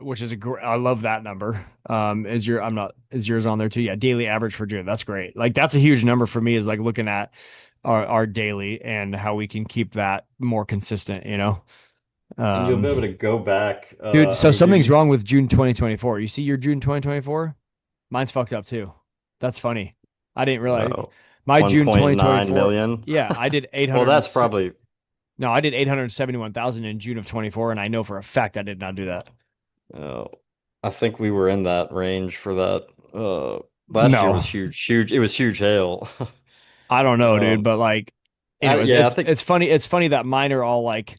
which is I love that number. Is yours on there too? Yeah, daily average for June. That's great. Like that's a huge number for me. Is like looking at our daily and how we can keep that more consistent. And you'll be Um, able to go back. dude. I So mean, something's dude, wrong with June 2024. You see your June 2024? Mine's fucked up too. That's funny. I didn't realize oh, my June 1.9 2024. million. Yeah, I did Well, that's probably no, I did 871,000 in June of 24, and I know for a fact I did not do that. uh, I think we were in that range for that. Last year No, was huge, huge. It was huge hail. I don't know, dude. Um, But like, anyways, yeah, I it's think it's funny. It's funny that mine are all like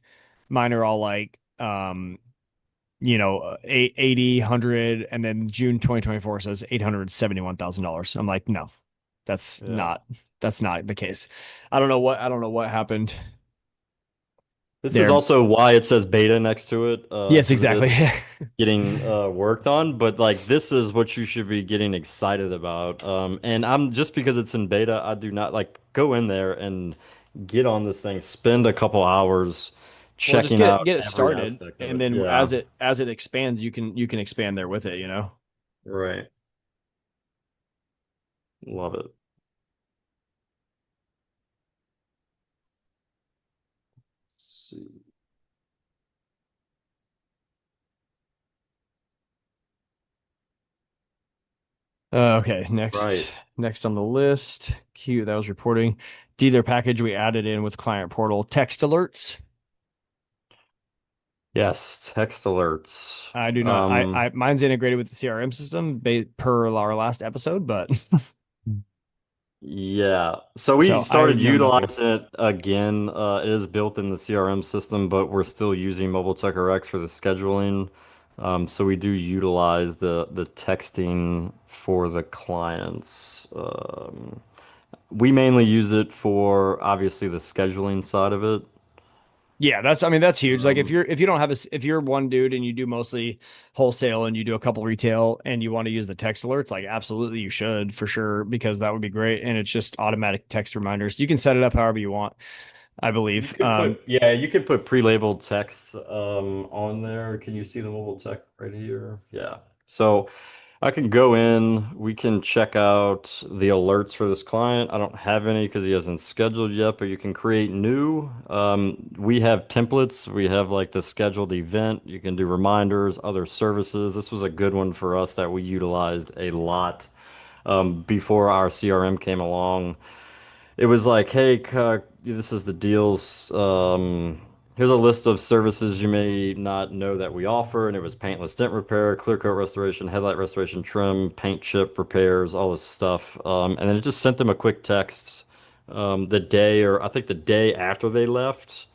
80, 100, and then June 2024 says $871,000. I'm like, no, that's yeah. not that's not the case. I don't know what happened. This is They're also why it says beta next to it, yes, because it exactly. is getting worked on. But like, this is what you should be getting excited about. And I'm just because it's in beta, I do not like go in there and get on this thing, spend a couple hours Well, just checking out get it every started, aspect of and it. then Yeah, as it expands, you can expand there with it, you know. right. Love it. Let's see. Okay, Right. next on the list. Q, that was reporting. Dealer package we added in with client portal text alerts. Yes, text alerts. I do not. Mine's integrated with the CRM system per our last episode, but Yeah. So we so I started know nothing. utilizing it again. It is built in the CRM system, but we're still using Mobile Tech RX for the scheduling. So we do utilize the texting for the clients. We mainly use it for obviously the scheduling side of it. Yeah, I mean that's huge. Like Um, if you don't have if you're one dude and you do mostly wholesale and you do a couple retail and you want to use the text alerts, like absolutely you should for sure because that would be great and it's just automatic text reminders. You can set it up however you want, I you believe. could put, yeah, you could put pre-labeled text on there. Can you see the mobile tech right here? Yeah. So I can go in, we can check out the alerts for this client. I don't have any because he hasn't scheduled yet, but you can create new. We have templates. We have like the scheduled event. You can do reminders, other services. This was a good one for us that we utilized a lot before our CRM came along. It was like, hey, this is the deals. Here's a list of services you may not know that we offer. And it was paintless dent repair, clear coat restoration, headlight restoration, trim, paint chip repairs, all this stuff. And then it just sent them a quick text the day, or I think the day after they left.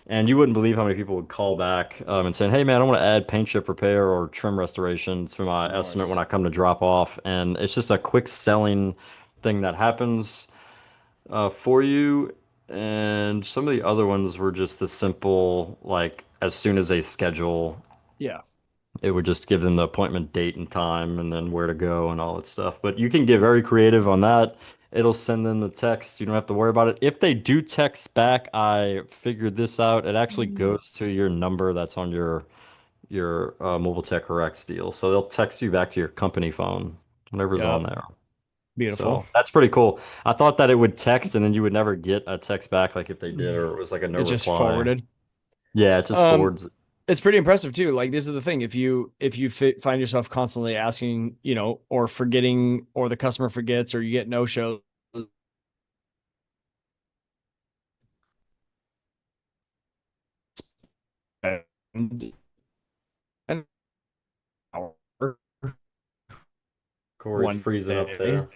And you wouldn't believe how many people would call back and saying, hey, man, I want to add paint chip repair or trim restoration to my estimate when Nice. I come to drop off. And it's just a quick selling thing that happens for you. And some of the other ones were just a simple, like, as soon as they schedule, Yeah. it would just give them the appointment date and time and then where to go and all that stuff. But you can get very creative on that. It'll send them the text. You don't have to worry about it. If they do text back, I figured this out. It actually goes to your number that's on your Mobile Tech RX deal. So they'll text you back to your company phone, whatever's on Yep. there. Beautiful. So that's pretty cool. I thought that it would text and then you would never get a text back like if they did, or it was like a no It just reply. forwarded. Yeah, it just Um, forwards. it's pretty impressive too. Like this is the thing. If you find yourself constantly asking, you know, or forgetting, or the customer forgets, or you get no shows, and an hour Corey's one freezing up day. there.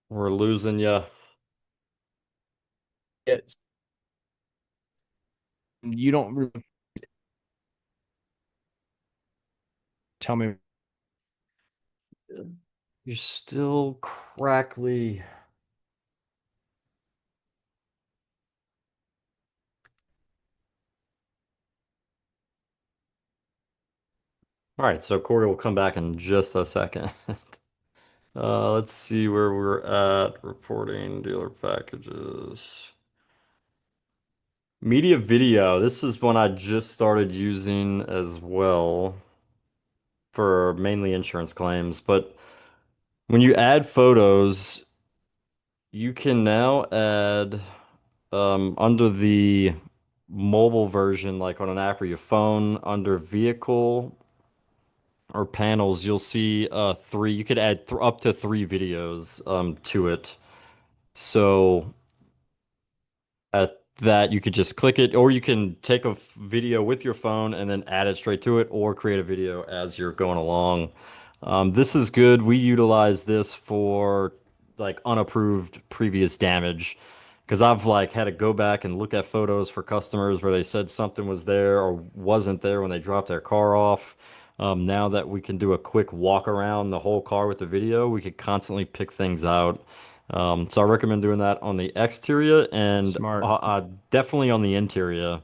We're losing you. It's you don't really tell me. You're still crackly. All right, so Corey will come back in just a second. Let's see where we're at. Reporting dealer packages. Media video. This is one I just started using as well for mainly insurance claims. But when you add photos, you can now add under the mobile version, like on an app or your phone, under vehicle or panels, you'll see three. You could add th up to three videos to it. So at that, you could just click it, or you can take a video with your phone and then add it straight to it, or create a video as you're going along. This is good. We utilize this for like unapproved previous damage because I've like had to go back and look at photos for customers where they said something was there or wasn't there when they dropped their car off. Now that we can do a quick walk around the whole car with the video, we could constantly pick things out. So I recommend doing that on the exterior and Smart. definitely on the interior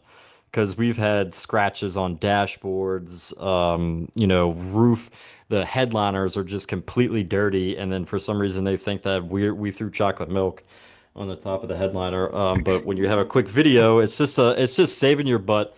because we've had scratches on dashboards, roof. The headliners are just completely dirty, and then for some reason they think that we threw chocolate milk on the top of the headliner. But when you have a quick video, it's just saving your butt.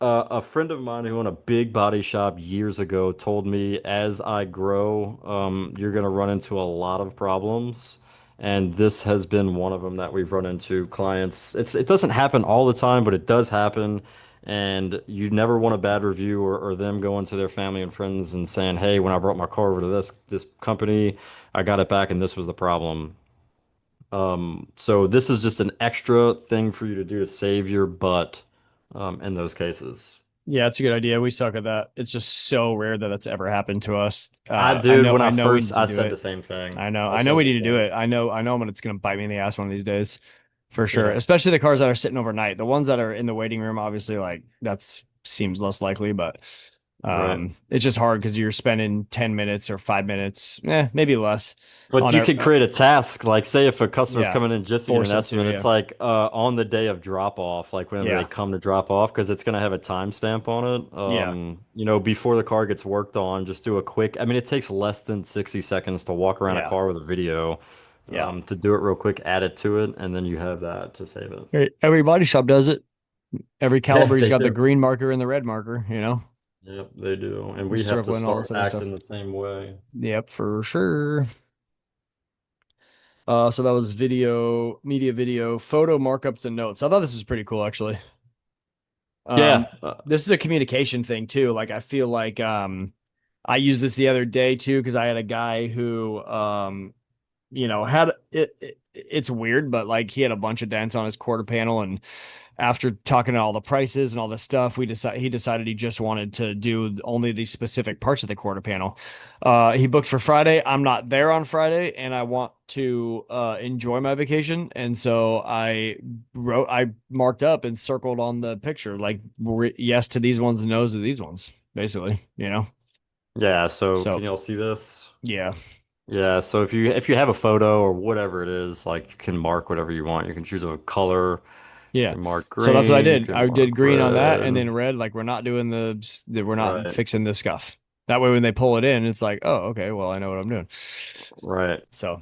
A friend of mine who owned a big body shop years ago told me, as I grow, you're going to run into a lot of problems. And this has been one of them that we've run into clients. It doesn't happen all the time, but it does happen. And you never want a bad review or them going to their family and friends and saying, "Hey, when I brought my car over to this company, I got it back and this was the problem." So this is just an extra thing for you to do to save your butt in those cases. Yeah, it's a good idea. We suck at that. It's just so rare that that's ever happened to us. Dude, when I I know we first, need to I do said the it. same thing. I I know said we the need to do same. it. I know, but it's gonna bite me in the ass one of these days, for sure. Yeah, Especially the cars that are sitting overnight. The ones that are in the waiting room, obviously, like that's seems less likely, but right. it's just hard because you're spending 10 minutes or 5 minutes, maybe less But on you could create a task, like say if a customer's yeah, coming in just to get force an them to, estimate, yeah, it's like on the day of drop off, like whenever they yeah, come to drop off, because it's gonna have a timestamp on it. yeah, Before the car gets worked on, just do a quick. I mean, it takes less than 60 seconds to walk around a yeah, car with a video. yeah. To do it real quick, add it to it, and then you have that to save it. Every body shop does it. Every Yeah, caliber's they got the do. green marker and the red marker, you know, Yep, they do. And we have to circling all this start other stuff. acting the same way. Yep, for sure. So that was video, media video, photo markups and notes. I thought this was pretty cool, actually. Yeah. This is a communication thing too. Like I feel like I used this the other day too because I had a guy who had it's weird, but like he had a bunch of dents on his quarter panel, and after talking to all the prices and all this stuff, he decided he just wanted to do only these specific parts of the quarter panel. He booked for Friday. I'm not there on Friday, and I want to enjoy my vacation, and so I marked up and circled on the picture like yes to these ones, no's to these ones, basically. Yeah, so can So y'all see this? yeah, Yeah, so if you have a photo or whatever it is, like you can mark whatever you want. You can choose a color. You yeah. can mark So that's what I green, you did. can I did mark green on that, and red. then red. Like we're not Right, fixing this scuff. That way, when they pull it in, it's like, oh, okay, well, I know what I'm doing. right. So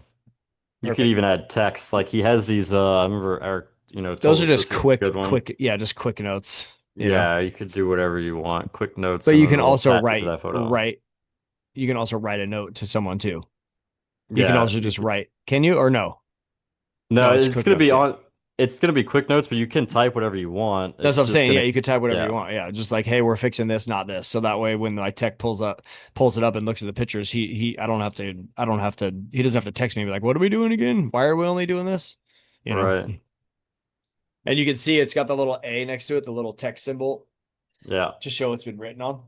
You could perfect. even add text. Like he has these I remember Eric, told Those are us just this was a good one. just quick notes. Yeah, you could do whatever you want. Quick notes But and you then can it'll also attach it to that photo. write. You can also write a note to someone too. You can Yeah, also you just could. write. Can you or no? No, No, it's quick notes. Yeah. it's gonna be quick notes, but you can type whatever you want. That's It's what I'm just saying. Yeah, gonna you could type whatever yeah, you want. Yeah, just like, hey, we're fixing this, not this. So that way, when my tech pulls it up and looks at the pictures, I don't have to. He doesn't have to text me and be like, what are we doing again? Why are we only doing this? You know. right. And you can see it's got the little A next to it, the little text symbol Yeah. to show it's been written on,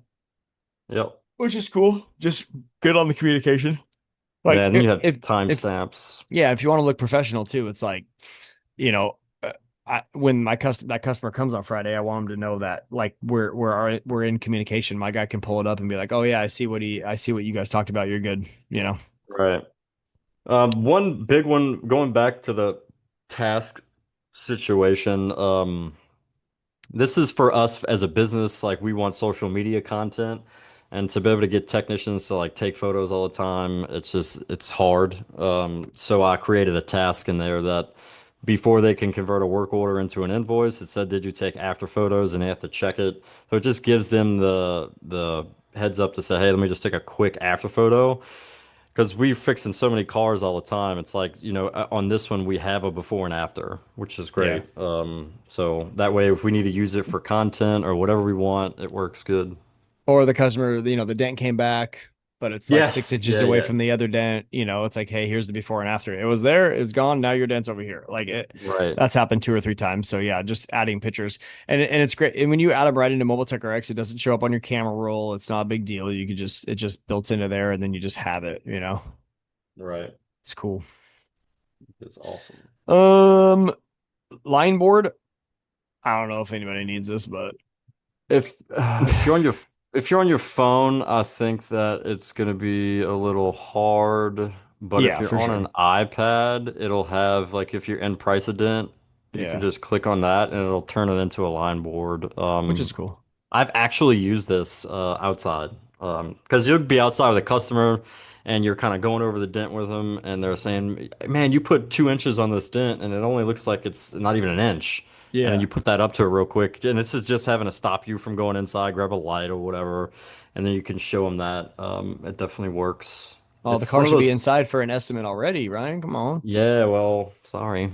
Yep. which is cool. Just good on the communication. Yeah, Like and then you have if timestamps. yeah, if you want to look professional too, it's like, you know, when that customer comes on Friday, I want them to know that like we're in communication. My guy can pull it up and be like, oh yeah, I see what you guys talked about. You're good. Right. One big one going back to the task situation. This is for us as a business, like we want social media content and to be able to get technicians to like take photos all the time, it's hard. So I created a task in there that before they can convert a work order into an invoice, it said, did you take after photos? And they have to check it. So it just gives them the heads up to say, hey, let me just take a quick after photo. Because we're fixing so many cars all the time. It's like, on this one, we have a before and after, which is Yeah. great. So that way, if we need to use it for content or whatever we want, it works good. Or the customer, the dent came back, but it's like six Yes. inches Yeah, away yeah. from the other dent. It's like, hey, here's the before and after. It was there, it's gone. Now your dent's over here. Like Right. that's happened 2 or 3 times. So yeah, just adding pictures, and it's great. And when you add them right into Mobile Tech RX, it doesn't show up on your camera roll. It's not a big deal. It just built into there, and then you just have it. Right. It's cool. It's awesome. Um, Line board. I don't know if anybody needs this, but If you're on your if you're on your phone, I think that it's going to be a little hard. But if Yeah, you're for on an sure. iPad, it'll have like if you're in price dent, you can Yeah, just click on that and it'll turn it into a line board. which is cool. I've actually used this outside because you'll be outside with a customer and you're kind of going over the dent with them, and they're saying, "Man, you put 2 inches on this dent, and it only looks like it's not even an inch." And then Yeah. you put that up to it real quick, and this is just having to stop you from going inside, grab a light or whatever, and then you can show them that. It definitely works. Oh, the It's car one of should be those. inside for an estimate already, Ryan. Come on. Yeah, well, sorry.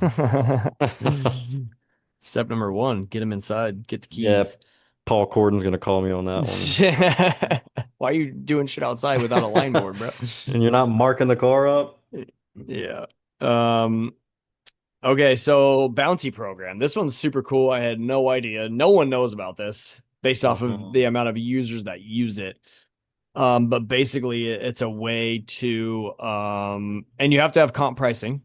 Step number one, get him inside, get the Yeah, keys. Paul Corden's gonna call me on that one. Why are you doing shit outside without a line board, bro? And you're not marking the car up? Yeah. Um, okay, so bounty program. This one's super cool. I had no idea. No one knows about this based off of the Mhm. amount of users that use it. But basically it's a way to and you have to have comp pricing.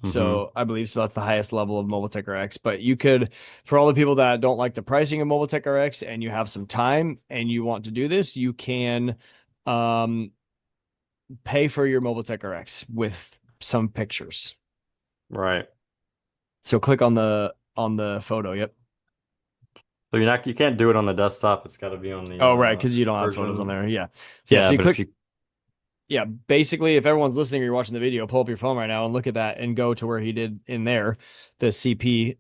Hmm. So I believe so that's the highest level of Mobile Tech RX. But you could, for all the people that don't like the pricing of Mobile Tech RX and you have some time and you want to do this, you can um pay for your Mobile Tech RX with some pictures. Right. So click on the photo. Yep. So you can't do it on the desktop. It's got to be on the Oh, right, because you don't have photos on version. there. Yeah. Yeah. Yeah, So you but if click. you Yeah. Basically, if everyone's listening or you're watching the video, pull up your phone right now and look at that and go to where he did in there, the CP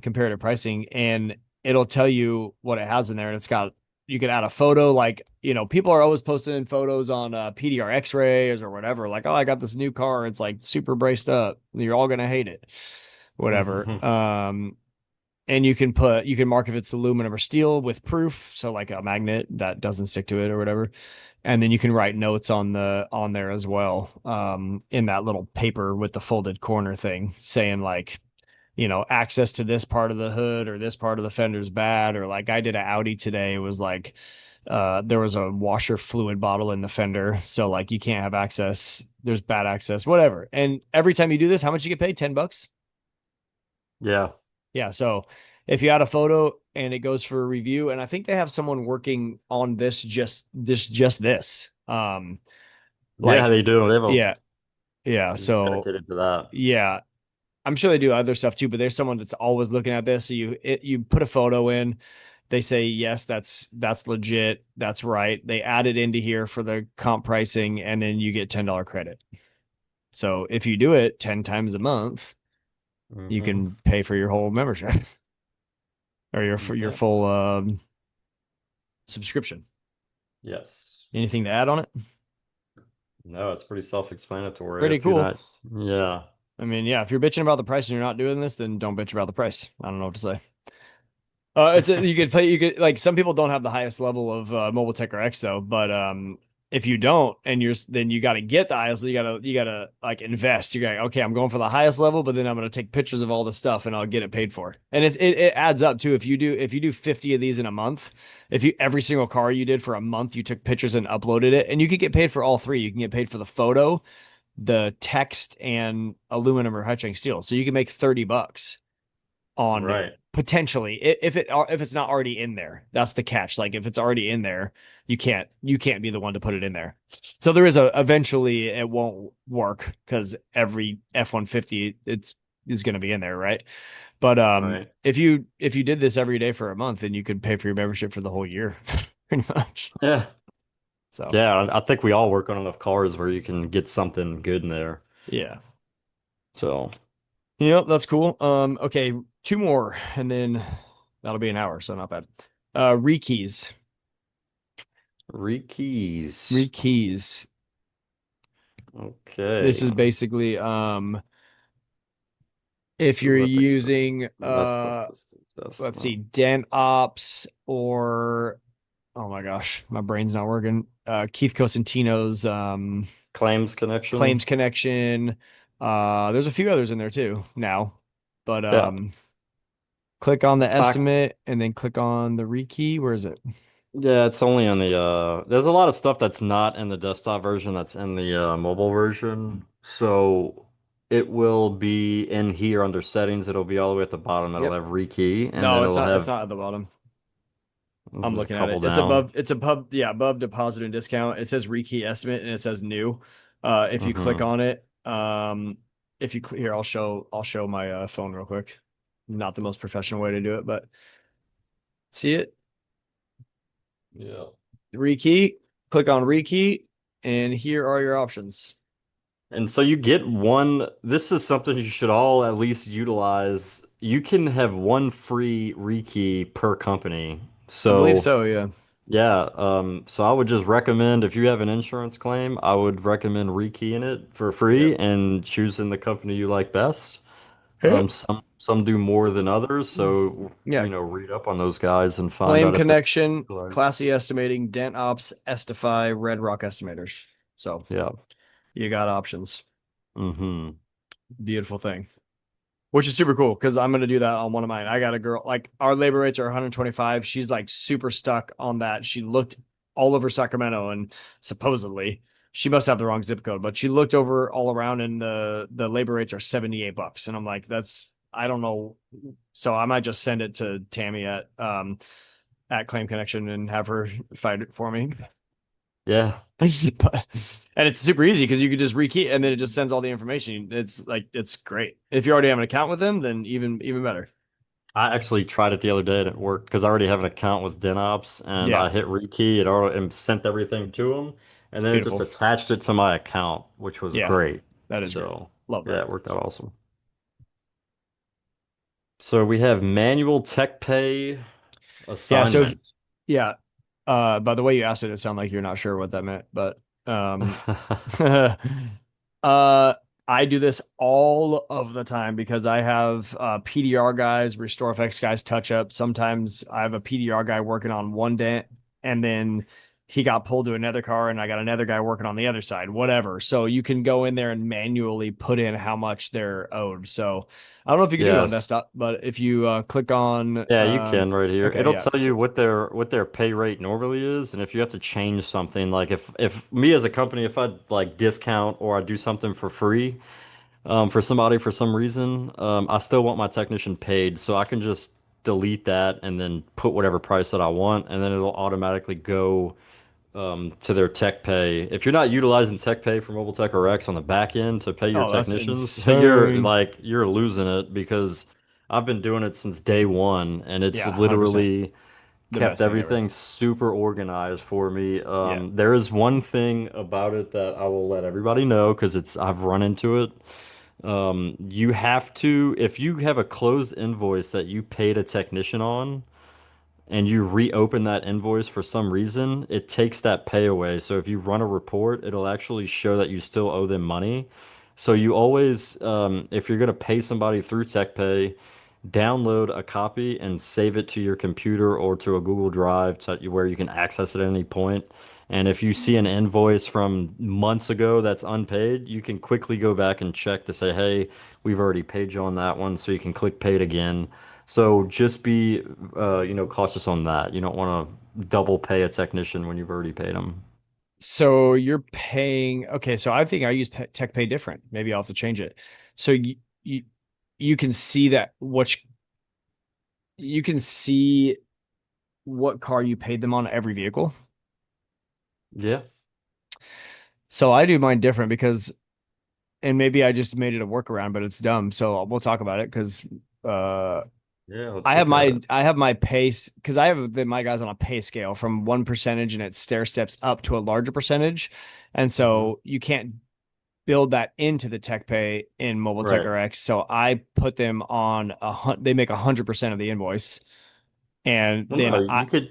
comparative pricing, and it'll tell you what it has in there. And it's got you can add a photo, like people are always posting in photos on PDR X-rays or whatever, like, oh, I got this new car, it's like super braced up. You're all gonna hate it. Whatever. And you can mark if it's aluminum or steel with proof, so like a magnet that doesn't stick to it or whatever. And then you can write notes on there as well, in that little paper with the folded corner thing, saying like, access to this part of the hood or this part of the fender's bad, or like I did an Audi today, it was like there was a washer fluid bottle in the fender, so like you can't have access, there's bad access, whatever. And every time you do this, how much you get paid? $10. yeah. Yeah. So if you had a photo and it goes for a review, and I think they have someone working on this, just this. Yeah, Like, they do. They have a yeah, yeah. team So dedicated to that. yeah, I'm sure they do other stuff too, but there's someone that's always looking at this. So you put a photo in, they say, yes, that's legit. That's right. They add it into here for the comp pricing, and then you get $10 credit. So if you do it 10 times a month, you Hmm. can pay for your whole membership or your Okay. full subscription. Yes. Anything to add on it? No, it's pretty self-explanatory Pretty if you're cool. not. Yeah. I mean, yeah, if you're bitching about the price and you're not doing this, then don't bitch about the price. I don't know what to say. You could play. You could like some people don't have the highest level of Mobile Tech RX though, but if you don't and then you got to get the highest. You gotta like invest. You're like, okay, I'm going for the highest level, but then I'm gonna take pictures of all the stuff and I'll get it paid for. And it adds up too. If you do 50 of these in a month, if you every single car you did for a month, you took pictures and uploaded it, and you could get paid for all three. You can get paid for the photo, the text, and aluminum or high steel. So you can make $30 on Right. potentially if it's not already in there. That's the catch. Like if it's already in there, you can't be the one to put it in there. So there is a eventually it won't work because every F-150 it's is going to be in there, right? But Right. if you did this every day for a month, then you could pay for your membership for the whole year, pretty much. Yeah. So Yeah. I think we all work on enough cars where you can get something good in there. yeah, So, yep, that's cool. Okay, two more, and then that'll be an hour, so not bad. Rekeys. rekeys. Rekeys. This Okay. is basically if you're Ooh, I think using let's see, desktop. dent ops or oh my gosh, my brain's not working. Keith Cosentino's Claims connection. claims connection. There's a few others in there too now. But Yeah. click on the It's not. estimate and then click on the rekey. Where is it? Yeah, it's only on the there's a lot of stuff that's not in the desktop version that's in the mobile version. So it will be in here under settings. It'll be all the way at the bottom. It'll Yep. have rekey and No, then it's it'll not. It's have not at the bottom. I'm Just a looking at it. couple down. It's above, yeah, above deposit and discount. It says rekey estimate and it says new. If you click on it, if you here, I'll show my phone real quick. Not the most professional way to do it, but see it? Yeah. Rekey, click on rekey, and here are your options. And so you get one, this is something you should all at least utilize. You can have one free rekey per company. I believe So so, yeah. yeah, so I would just recommend if you have an insurance claim, I would recommend rekeying it for Yep. free and choosing the company you like best. Yep. Some do more than others, so Yeah. read up on those guys and find Claim out if they're connection, utilized. classy estimating, Dent Ops, Estify, Red Rock estimators. So Yeah. you got options. Mm-hmm. Beautiful thing. Which is super cool because I'm gonna do that on one of mine. I got a girl, like our labor rates are 125. She's like super stuck on that. She looked all over Sacramento and supposedly she must have the wrong zip code, but she looked over all around and the labor rates are $78. And I'm like, that's I don't know. So I might just send it to Tammy at Claim Connection and have her fight it for me. Yeah. But and it's super easy because you could just rekey and then it just sends all the information. It's like it's great. If you already have an account with them, then even better. I actually tried it the other day and it worked because I already have an account with DenOps and Yeah, I hit rekey, it already and sent everything to them, and it's then it just beautiful. attached it to my account, which was Yeah, great. that is great. So Love yeah, that. it worked out awesome. So we have manual tech pay Yeah, so if, assignment. yeah. By the way you asked it, it sounded like you're not sure what that meant, but uh I do this all of the time because I have PDR guys, Restore Effects guys touch up. Sometimes I have a PDR guy working on one dent and then he got pulled to another car and I got another guy working on the other side, whatever. So you can go in there and manually put in how much they're owed. So I don't know if you can do it on Yes. desktop, but if you click on Yeah, you can right here. okay, It'll yeah. tell So, you what their pay rate normally is, and if you have to change something, like if me as a company, if I like discount or I do something for free, for somebody for some reason, I still want my technician paid, so I can just delete that and then put whatever price that I want, and then it'll automatically go to their tech pay. If you're not utilizing tech pay for Mobile Tech RX on the back end to pay your oh, that's technicians, insane. you're losing it because I've been doing it since day one, and it's Yeah, 100%. literally The kept best thing ever. everything super organized for me. Yeah. There is one thing about it that I will let everybody know because it's I've run into it. You have to, if you have a closed invoice that you paid a technician on and you reopen that invoice for some reason, it takes that pay away. So if you run a report, it'll actually show that you still owe them money. So you always, if you're going to pay somebody through TechPay, download a copy and save it to your computer or to a Google Drive where you can access it at any point. And if you see an invoice from months ago that's unpaid, you can quickly go back and check to say, hey, we've already paid you on that one, so you can click paid again. So just be, cautious on that. You don't want to double pay a technician when you've already paid them. So you're paying. Okay, so I think I use Tech Pay different. Maybe I'll have to change it. So you can see that which you can see what car you paid them on every vehicle. Yeah. So I do mine different because, and maybe I just made it a workaround, but it's dumb. So we'll talk about it because Yeah, let's look at it. I have my pace because I have my guys on a pay scale from one percentage and it stair steps up to a larger percentage, and Hmm. so you can't build that into the tech pay in Mobile Tech Right. RX. So I put them on they make 100% of the invoice, and Well, then no, I you could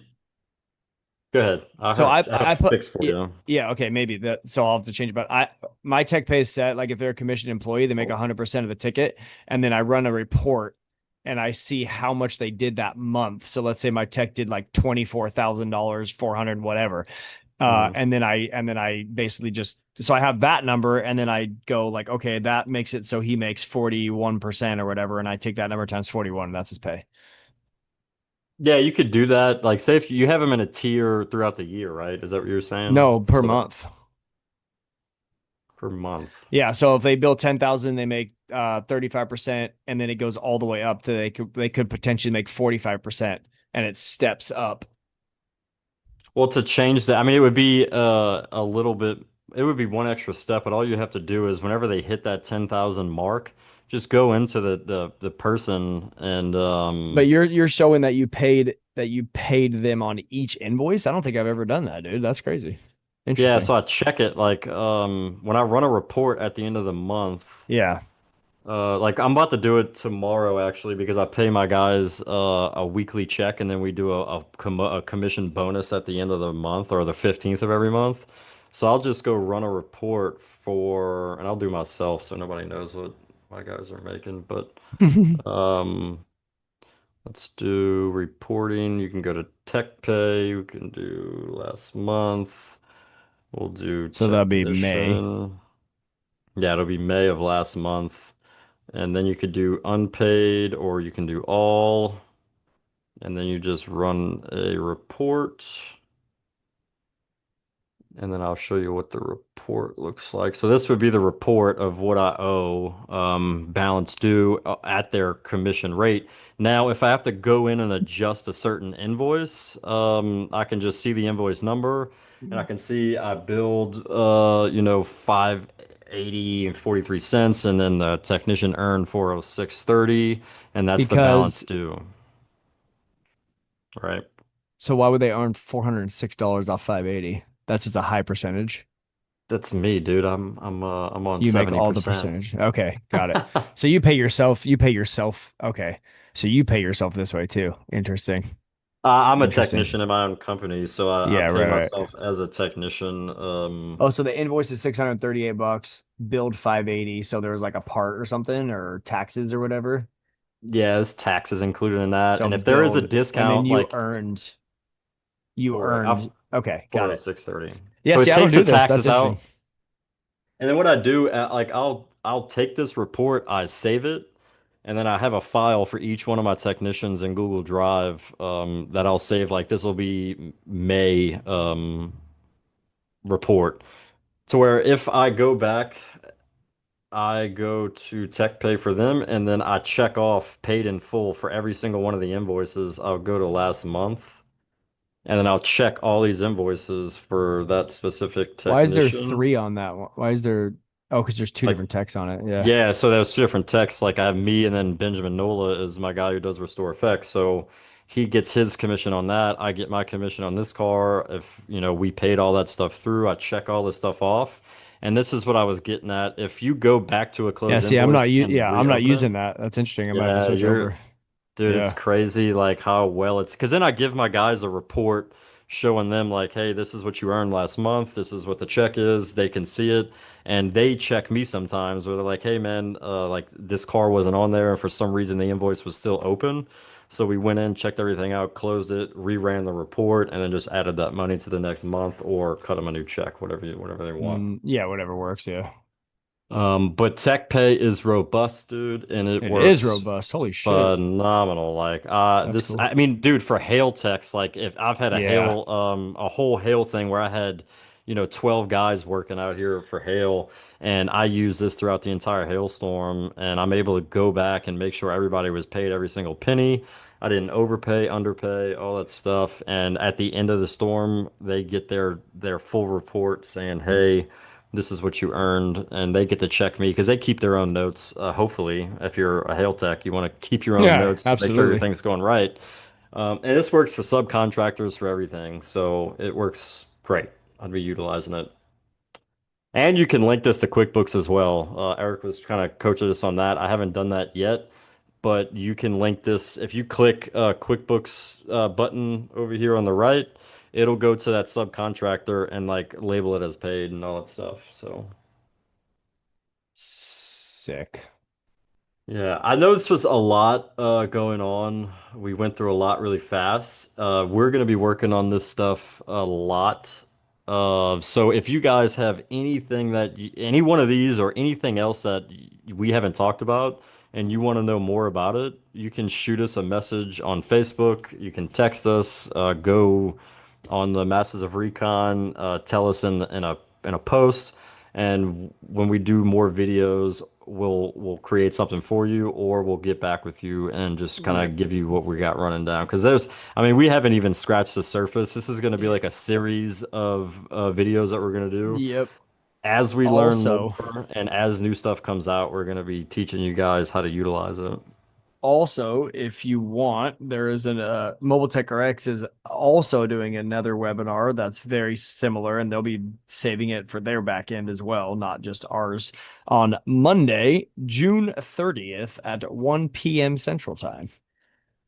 go ahead. so I have I a put fix for you. yeah, okay, maybe that, so I'll have to change it, but I my tech pay is set like if they're a commissioned employee they make Oh. 100% of the ticket, and then I run a report and I see how much they did that month. So let's say my tech did like $24,000, 400 whatever, Hmm. and then I basically just so I have that number and then I go like, okay, that makes it so he makes 41% or whatever, and I take that number times 41 and that's his pay. Yeah, you could do that. Like, say if you have them in a tier throughout the year, right? Is that what you're saying? No, per So that month. per month. Yeah, so if they build 10,000, they make 35%, and then it goes all the way up to they could potentially make 45%, and it steps up. Well, to change that, I mean, it would be a little bit, it would be one extra step, but all you have to do is whenever they hit that 10,000 mark, just go into the person and But you're showing that you paid them on each invoice. I don't think I've ever done that, dude. That's crazy. yeah, Interesting. so I check it like when I run a report at the end of the month. Yeah. Like I'm about to do it tomorrow actually because I pay my guys a weekly check and then we do a commission bonus at the end of the month or the 15th of every month. So I'll just go run a report for, and I'll do myself so nobody knows what my guys are making. But um, let's do reporting. You can go to tech pay. You can do last month. We'll do So that'll be May. technician. Yeah, it'll be May of last month. And then you could do unpaid or you can do all. And then you just run a report. And then I'll show you what the report looks like. So this would be the report of what I owe, balance due at their commission rate. Now, if I have to go in and adjust a certain invoice, I can just see the invoice number and I can see I billed, 580 and 43 cents, and then the technician earned 406.30, and that's the balance Because due, right? so why would they earn $406 off 580? That's just a high percentage. That's me, dude. I'm on You make all the 70%. percentage. Okay, got it. So you pay yourself, you pay yourself. Okay. So you pay yourself this way too. Interesting. I'm a technician Interesting. in my own company, so I Yeah, pay right, right. myself as a technician. Oh, so the invoice is 638 bucks, billed 580. So there was like a part or something or taxes or whatever. Yeah, there's taxes included in that, So and if there is a billed and then discount, like you for it, I'll earned. Okay, got it. 406.30. Yeah, So see, it I don't takes the do this. That's taxes interesting. out, and then what I do, like I'll take this report, I save it, and then I have a file for each one of my technicians in Google Drive, that I'll save. Like this will be May report, to where if I go back. I go to tech pay for them and then I check off paid in full for every single one of the invoices. I'll go to last month and then I'll check all these invoices for that specific Why is there technician. three on that one? Why is there? Oh, because there's two Like, different texts on it. Yeah. yeah, so there's two different techs. Like I have me and then Benjamin Nola is my guy who does restore effects. So he gets his commission on that. I get my commission on this car. If, we paid all that stuff through, I check all this stuff off. And this is what I was getting at. If you go back to a Yeah. closed See, I'm not. invoice and I'm not reopen it, using that. That's interesting. I might have to yeah, switch over. dude, it's Yeah. crazy like how well it's because then I give my guys a report showing them like, hey, this is what you earned last month, this is what the check is. They can see it, and they check me sometimes where they're like, hey man, like this car wasn't on there, and for some reason the invoice was still open. So we went in, checked everything out, closed it, reran the report, and then just added that money to the next month or cut them a new check, whatever they want. Yeah. Whatever works. Yeah. But tech pay is robust, dude, and it It is works robust. Holy shit. phenomenal. Like That's this cool. I mean, dude, for hail techs, like if I've had Yeah. a whole hail thing where I had, 12 guys working out here for hail, and I use this throughout the entire hailstorm, and I'm able to go back and make sure everybody was paid every single penny. I didn't overpay, underpay, all that stuff. And at the end of the storm, they get their full report saying, "Hey, this is what you earned," and they get to check me because they keep their own notes. Hopefully, if you're a hail tech, you want to keep your own Yeah. notes to make sure Absolutely. everything's going right. And this works for subcontractors for everything, so it works great. I'd be utilizing it. And you can link this to QuickBooks as well. Eric was kind of coaching us on that. I haven't done that yet, but you can link this. If you click QuickBooks button over here on the right, it'll go to that subcontractor and like label it as paid and all that stuff. So. Sick. Yeah, I know this was a lot going on. We went through a lot really fast. We're going to be working on this stuff a lot. So if you guys have anything any one of these or anything else that we haven't talked about and you want to know more about it, you can shoot us a message on Facebook. You can text us, go on the Masters of Recon, tell us in a post, And when we do more videos, we'll create something for you, or we'll get back with you and just kind of give you what we got running down. Because we haven't even scratched the surface. This is going to be like a series of videos that we're going to do. Yep. As we learn Also, more and as new stuff comes out, we're going to be teaching you guys how to utilize it. Also, if you want, there is Mobile Tech RX is also doing another webinar that's very similar, and they'll be saving it for their back end as well, not just ours, on Monday, June 30th at 1 p.m. Central Time.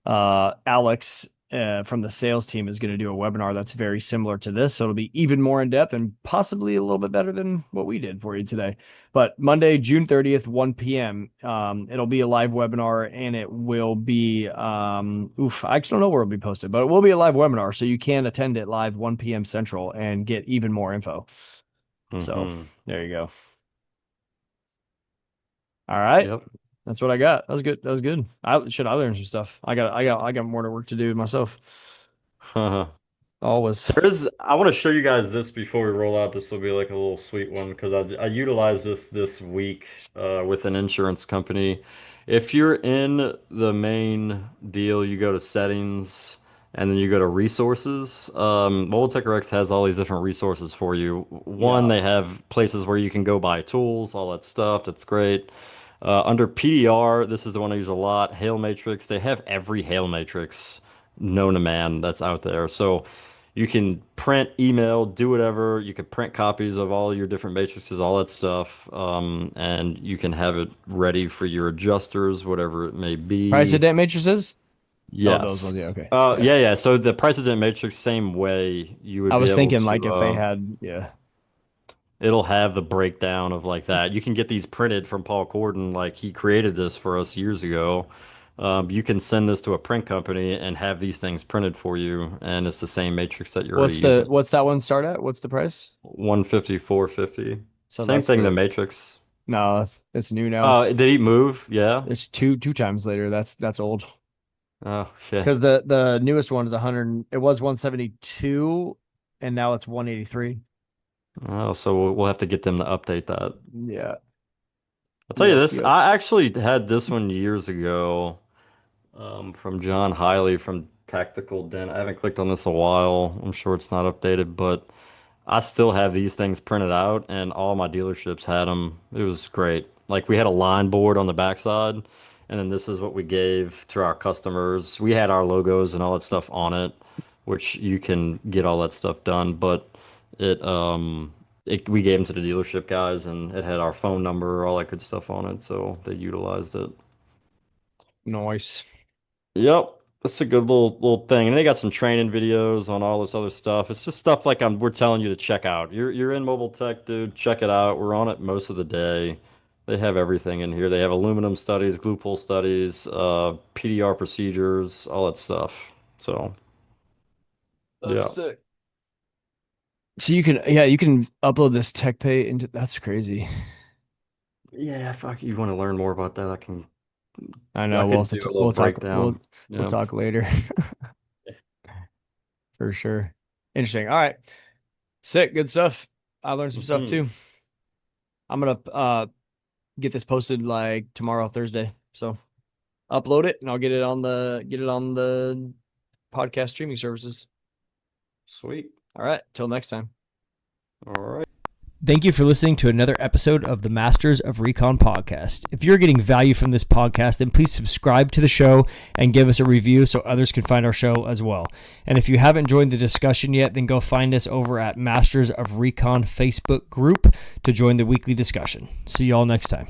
Alex from the sales team is going to do a webinar that's very similar to this. So it'll be even more in depth and possibly a little bit better than what we did for you today. But Monday, June 30th, 1 p.m. It'll be a live webinar, and it will be, I actually don't know where it'll be posted, but it will be a live webinar. So you can attend it live 1 p.m. Central and get even more info. So there you go. All right. Yep. That's what I got. That was good. That was good. I learned some stuff. I got more work to do myself. Always. I want to show you guys this before we roll out. This will be like a little sweet one because I utilized this week with an insurance company. If you're in the main deal, you go to settings and then you go to resources. Mobile Tech RX has all these different resources for you. One, they have places where you can go buy tools, all that stuff. That's great. Under PDR, this is the one I use a lot. Hail Matrix. They have every Hail Matrix known to man that's out there. So you can print, email, do whatever. You can print copies of all your different matrices, all that stuff, and you can have it ready for your adjusters, whatever it may be. Price ident matrices? Yes. Oh, those ones. Yeah. Okay. Yeah. So the price ident matrix, same way you would. I was thinking to, like if they had, it'll have the breakdown of like that. You can get these printed from Paul Corden, like he created this for us years ago. You can send this to a print company and have these things printed for you, and it's the same matrix that you're already using. What's that one start at? What's the price? 150, 450. So Same thing, the matrix. No, it's new now. Oh, did he move? Yeah. It's two times later. That's old. Oh shit. Because the newest one is 100. It was 172, and now it's 183. Oh, so we'll have to get them to update that. Yeah. I'll tell you this. I actually had this one years ago. From John Hiley from Tactical Den. I haven't clicked on this a while. I'm sure it's not updated, but I still have these things printed out, and all my dealerships had them. It was great. Like we had a line board on the backside, and then this is what we gave to our customers. We had our logos and all that stuff on it, which you can get all that stuff done, but we gave them to the dealership guys, and it had our phone number, all that good stuff on it, so they utilized it. Nice. Yep, it's a good little thing, and they got some training videos on all this other stuff. It's just stuff like we're telling you to check out. You're in mobile tech, dude. Check it out. We're on it most of the day. They have everything in here. They have aluminum studies, glue pull studies, PDR procedures, all that stuff. So that's sick. So you can upload this tech pay into that's crazy. Yeah, fuck. You want to learn more about that? I know. We'll talk later. For sure. Interesting. All right. Sick. Good stuff. I learned some stuff too. I'm gonna get this posted like tomorrow, Thursday. So upload it and I'll get it on the podcast streaming services. Sweet. All right. Till next time. All right. Thank you for listening to another episode of the Masters of Recon podcast. If you're getting value from this podcast, then please subscribe to the show and give us a review so others can find our show as well. And if you haven't joined the discussion yet, then go find us over at Masters of Recon Facebook group to join the weekly discussion. See you all next time.